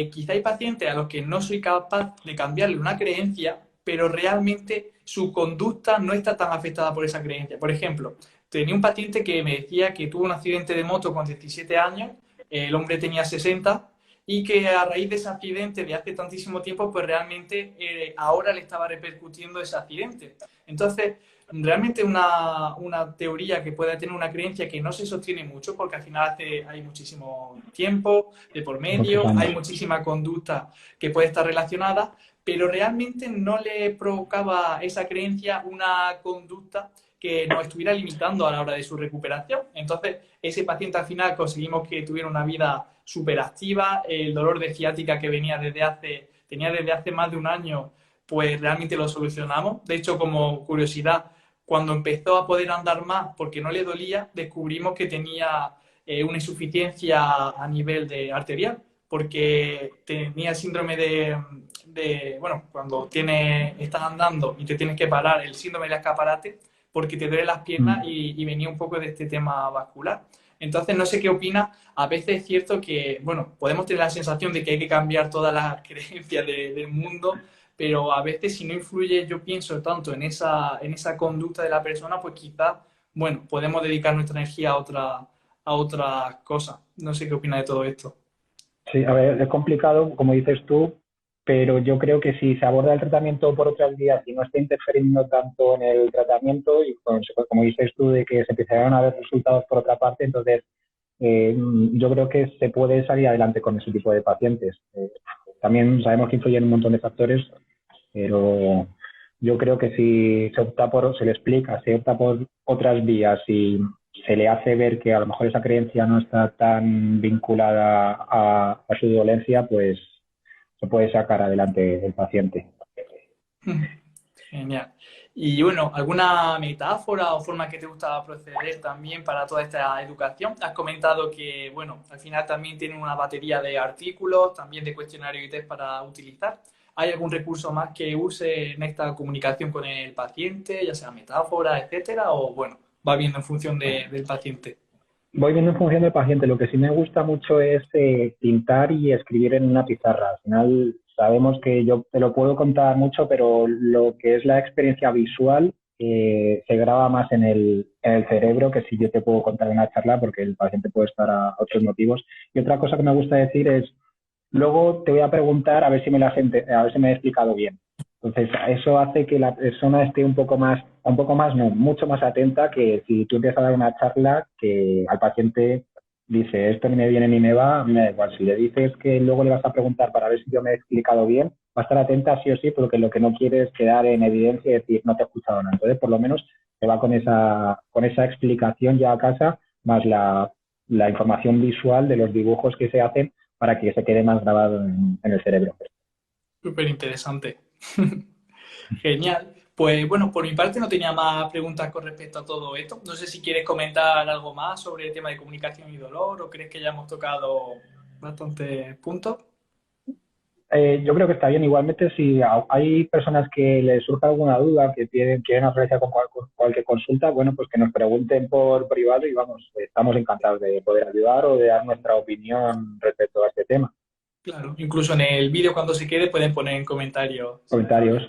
quizá hay pacientes a los que no soy capaz de cambiarle una creencia, pero realmente su conducta no está tan afectada por esa creencia. Por ejemplo, tenía un paciente que me decía que tuvo un accidente de moto con 17 años, el hombre tenía 60 y que a raíz de ese accidente de hace tantísimo tiempo, pues realmente ahora le estaba repercutiendo ese accidente. Entonces, realmente una teoría que pueda tener una creencia que no se sostiene mucho, porque al final hay muchísimo tiempo de por Muchos medio, hay años. muchísima conducta que puede estar relacionada, pero realmente no le provocaba esa creencia una conducta que nos estuviera limitando a la hora de su recuperación. Entonces, ese paciente al final conseguimos que tuviera una vida súper activa, el dolor de ciática que tenía desde hace más de un año, pues realmente lo solucionamos. De hecho, como curiosidad, cuando empezó a poder andar más porque no le dolía, descubrimos que tenía una insuficiencia a nivel de arterial, porque tenía síndrome bueno, cuando estás andando y te tienes que parar, el síndrome del escaparate, porque te duele las piernas Mm. y venía un poco de este tema vascular. Entonces, no sé qué opina. A veces es cierto que, bueno, podemos tener la sensación de que hay que cambiar todas las creencias del mundo, pero a veces si no influye, yo pienso tanto en esa conducta de la persona, pues quizás, bueno, podemos dedicar nuestra energía a otras cosas. No sé qué opina de todo esto. Sí, a ver, es complicado, como dices tú, pero yo creo que si se aborda el tratamiento por otras vías y no está interfiriendo tanto en el tratamiento y como dices tú, de que se empezaron a ver resultados por otra parte, entonces yo creo que se puede salir adelante con ese tipo de pacientes. También sabemos que influyen un montón de factores, pero yo creo que si se le explica, se opta por otras vías y se le hace ver que a lo mejor esa creencia no está tan vinculada a su dolencia, pues se puede sacar adelante el paciente. Genial. Y bueno, ¿alguna metáfora o forma que te gusta proceder también para toda esta educación? Has comentado que, bueno, al final también tienen una batería de artículos, también de cuestionarios y test para utilizar. ¿Hay algún recurso más que use en esta comunicación con el paciente, ya sea metáfora, etcétera? O bueno, va viendo en función del paciente. Voy viendo en función del paciente. Lo que sí me gusta mucho es pintar y escribir en una pizarra. Al final sabemos que yo te lo puedo contar mucho, pero lo que es la experiencia visual se graba más en el cerebro que si yo te puedo contar en una charla, porque el paciente puede estar a otros motivos. Y otra cosa que me gusta decir es, luego te voy a preguntar a ver si a ver si me he explicado bien. Entonces, eso hace que la persona esté un poco más, no, mucho más atenta que si tú empiezas a dar una charla que al paciente dice, esto ni me viene ni me va, me da igual. Si le dices que luego le vas a preguntar para ver si yo me he explicado bien, va a estar atenta sí o sí, porque lo que no quiere es quedar en evidencia y decir, no te he escuchado nada. Entonces, por lo menos, se va con esa explicación ya a casa, más la información visual de los dibujos que se hacen para que se quede más grabado en el cerebro. Súper interesante. Genial. Pues bueno, por mi parte no tenía más preguntas con respecto a todo esto. No sé si quieres comentar algo más sobre el tema de comunicación y dolor o crees que ya hemos tocado bastantes puntos. Yo creo que está bien. Igualmente, si hay personas que les surge alguna duda, que quieren realizar con cualquier consulta, bueno, pues que nos pregunten por privado y vamos, estamos encantados de poder ayudar o de dar nuestra opinión respecto a este tema. Claro, incluso en el vídeo cuando se quede pueden poner en comentarios si les da Comentarios,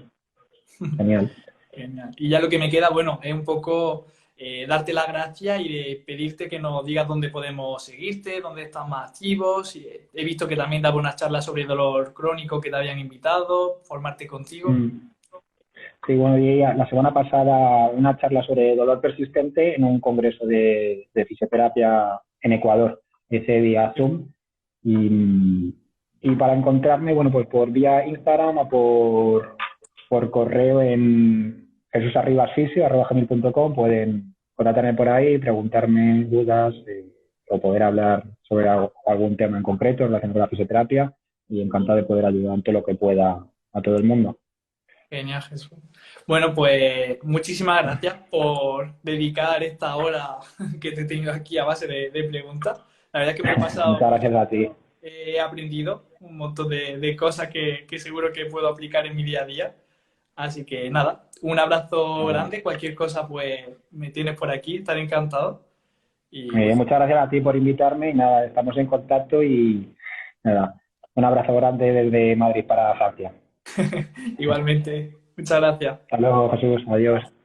igual. genial. Genial. Y ya lo que me queda, bueno, es un poco darte las gracias y de pedirte que nos digas dónde podemos seguirte, dónde estás más activos. Y, he visto que también daba unas charlas sobre dolor crónico que te habían invitado, formarte contigo. Mm. Sí, bueno, di la semana pasada una charla sobre dolor persistente en un congreso de fisioterapia en Ecuador, ese día Zoom. Y, y para encontrarme, bueno, pues por vía Instagram o por correo en jesusarribasfisio@gmail.com pueden contactarme por ahí, preguntarme dudas o poder hablar sobre algún tema en concreto relacionado con la fisioterapia y encantado de poder ayudar en todo lo que pueda a todo el mundo. Genial, Jesús. Bueno, pues muchísimas gracias por dedicar esta hora que te tengo aquí a base de preguntas. La verdad es que me lo he pasado Muchas muy gracias bien. a ti. He aprendido un montón de cosas que seguro que puedo aplicar en mi día a día. Así que nada, un abrazo grande. Cualquier cosa, pues me tienes por aquí, estaré encantado. Y pues Muchas gracias a ti por invitarme y nada, estamos en contacto y nada, un abrazo grande desde Madrid para Francia. igualmente, muchas gracias. Hasta luego, Jesús. Adiós.